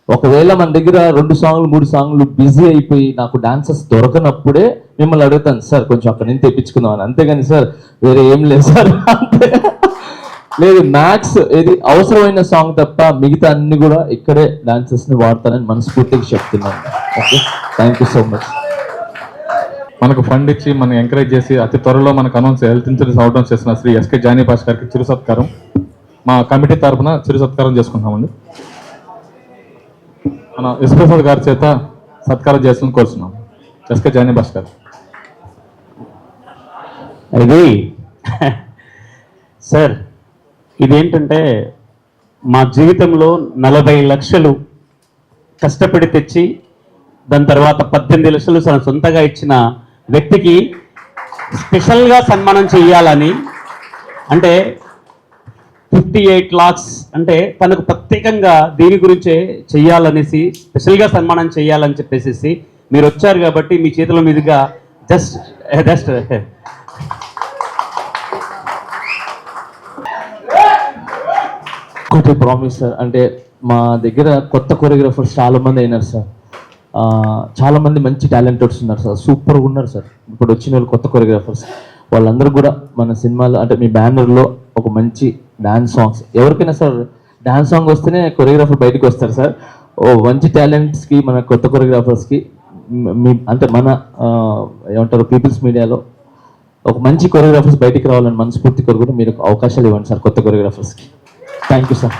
ఒకవేళ మన దగ్గర 2 సాంగ్లు 3 సాంగ్లు బిజీ అయిపోయి నాకు డాన్సర్స్ దొరకనప్పుడే మిమ్మల్ని అడుగుతాను సార్, కొంచెం అక్కడి నుంచి తెప్పించుకుందాం అని. అంతేగాని సార్ వేరే ఏం లేదు సార్. లేదు, మ్యాక్స్ ఏది అవసరమైన సాంగ్ తప్ప మిగతా అన్ని కూడా ఇక్కడే డాన్సర్స్ని వాడతానని మనస్ఫూర్తిగా చెప్తున్నాను. Okay, thank you so much. మనకు ఫండ్ ఇచ్చి మనం ఎంకరేజ్ చేసి అతి త్వరలో మనకు హెల్త్ ఇన్సూరెన్స్ అవడం చేసిన శ్రీ SK జానీ భాష్ గారికి చిరు సత్కారం మా కమిటీ తరఫున చిరు సత్కారం చేసుకుంటామండి. మన విశ్వప్రసాద్ గారి చేత సత్కారం చేయాలని కోరుతున్నాం. SK జానీ భాష్ గారు. అది సార్, ఇదేంటంటే మా జీవితంలో 40 లక్షలు కష్టపడి తెచ్చి దాని తర్వాత 18 లక్షలు సొంతగా ఇచ్చిన వ్యక్తికి స్పెషల్గా సన్మానం చేయాలని, అంటే 58 lakhs అంటే తనకు ప్రత్యేకంగా దీని గురించే చెయ్యాలనేసి స్పెషల్గా సన్మానం చేయాలని చెప్పేసి మీరు వచ్చారు కాబట్టి మీ చేతుల మీదుగా జస్ట్ ఇంకోటి ప్రామిస్ సార్, అంటే మా దగ్గర కొత్త కొరియోగ్రాఫర్స్ చాలామంది అయినారు సార్. చాలామంది మంచి టాలెంటెడ్స్ ఉన్నారు సార్, సూపర్గా ఉన్నారు సార్. ఇప్పుడు వచ్చిన వాళ్ళు కొత్త కొరియోగ్రాఫర్స్ వాళ్ళందరూ కూడా మన సినిమాలో అంటే మీ బ్యానర్లో ఒక మంచి డ్యాన్స్ సాంగ్స్, ఎవరికైనా సార్ డ్యాన్స్ సాంగ్ వస్తేనే కొరియోగ్రాఫర్ బయటకు వస్తారు సార్. మంచి టాలెంట్స్కి మన కొత్త కొరియోగ్రాఫర్స్కి మీ అంటే మన ఏమంటారు పీపుల్స్ మీడియాలో ఒక మంచి కొరియోగ్రాఫర్స్ బయటికి రావాలని మనస్ఫూర్తి కోరుకుంటూ మీరు అవకాశాలు ఇవ్వండి సార్ కొత్త కొరియోగ్రాఫర్స్కి. Thank you sir.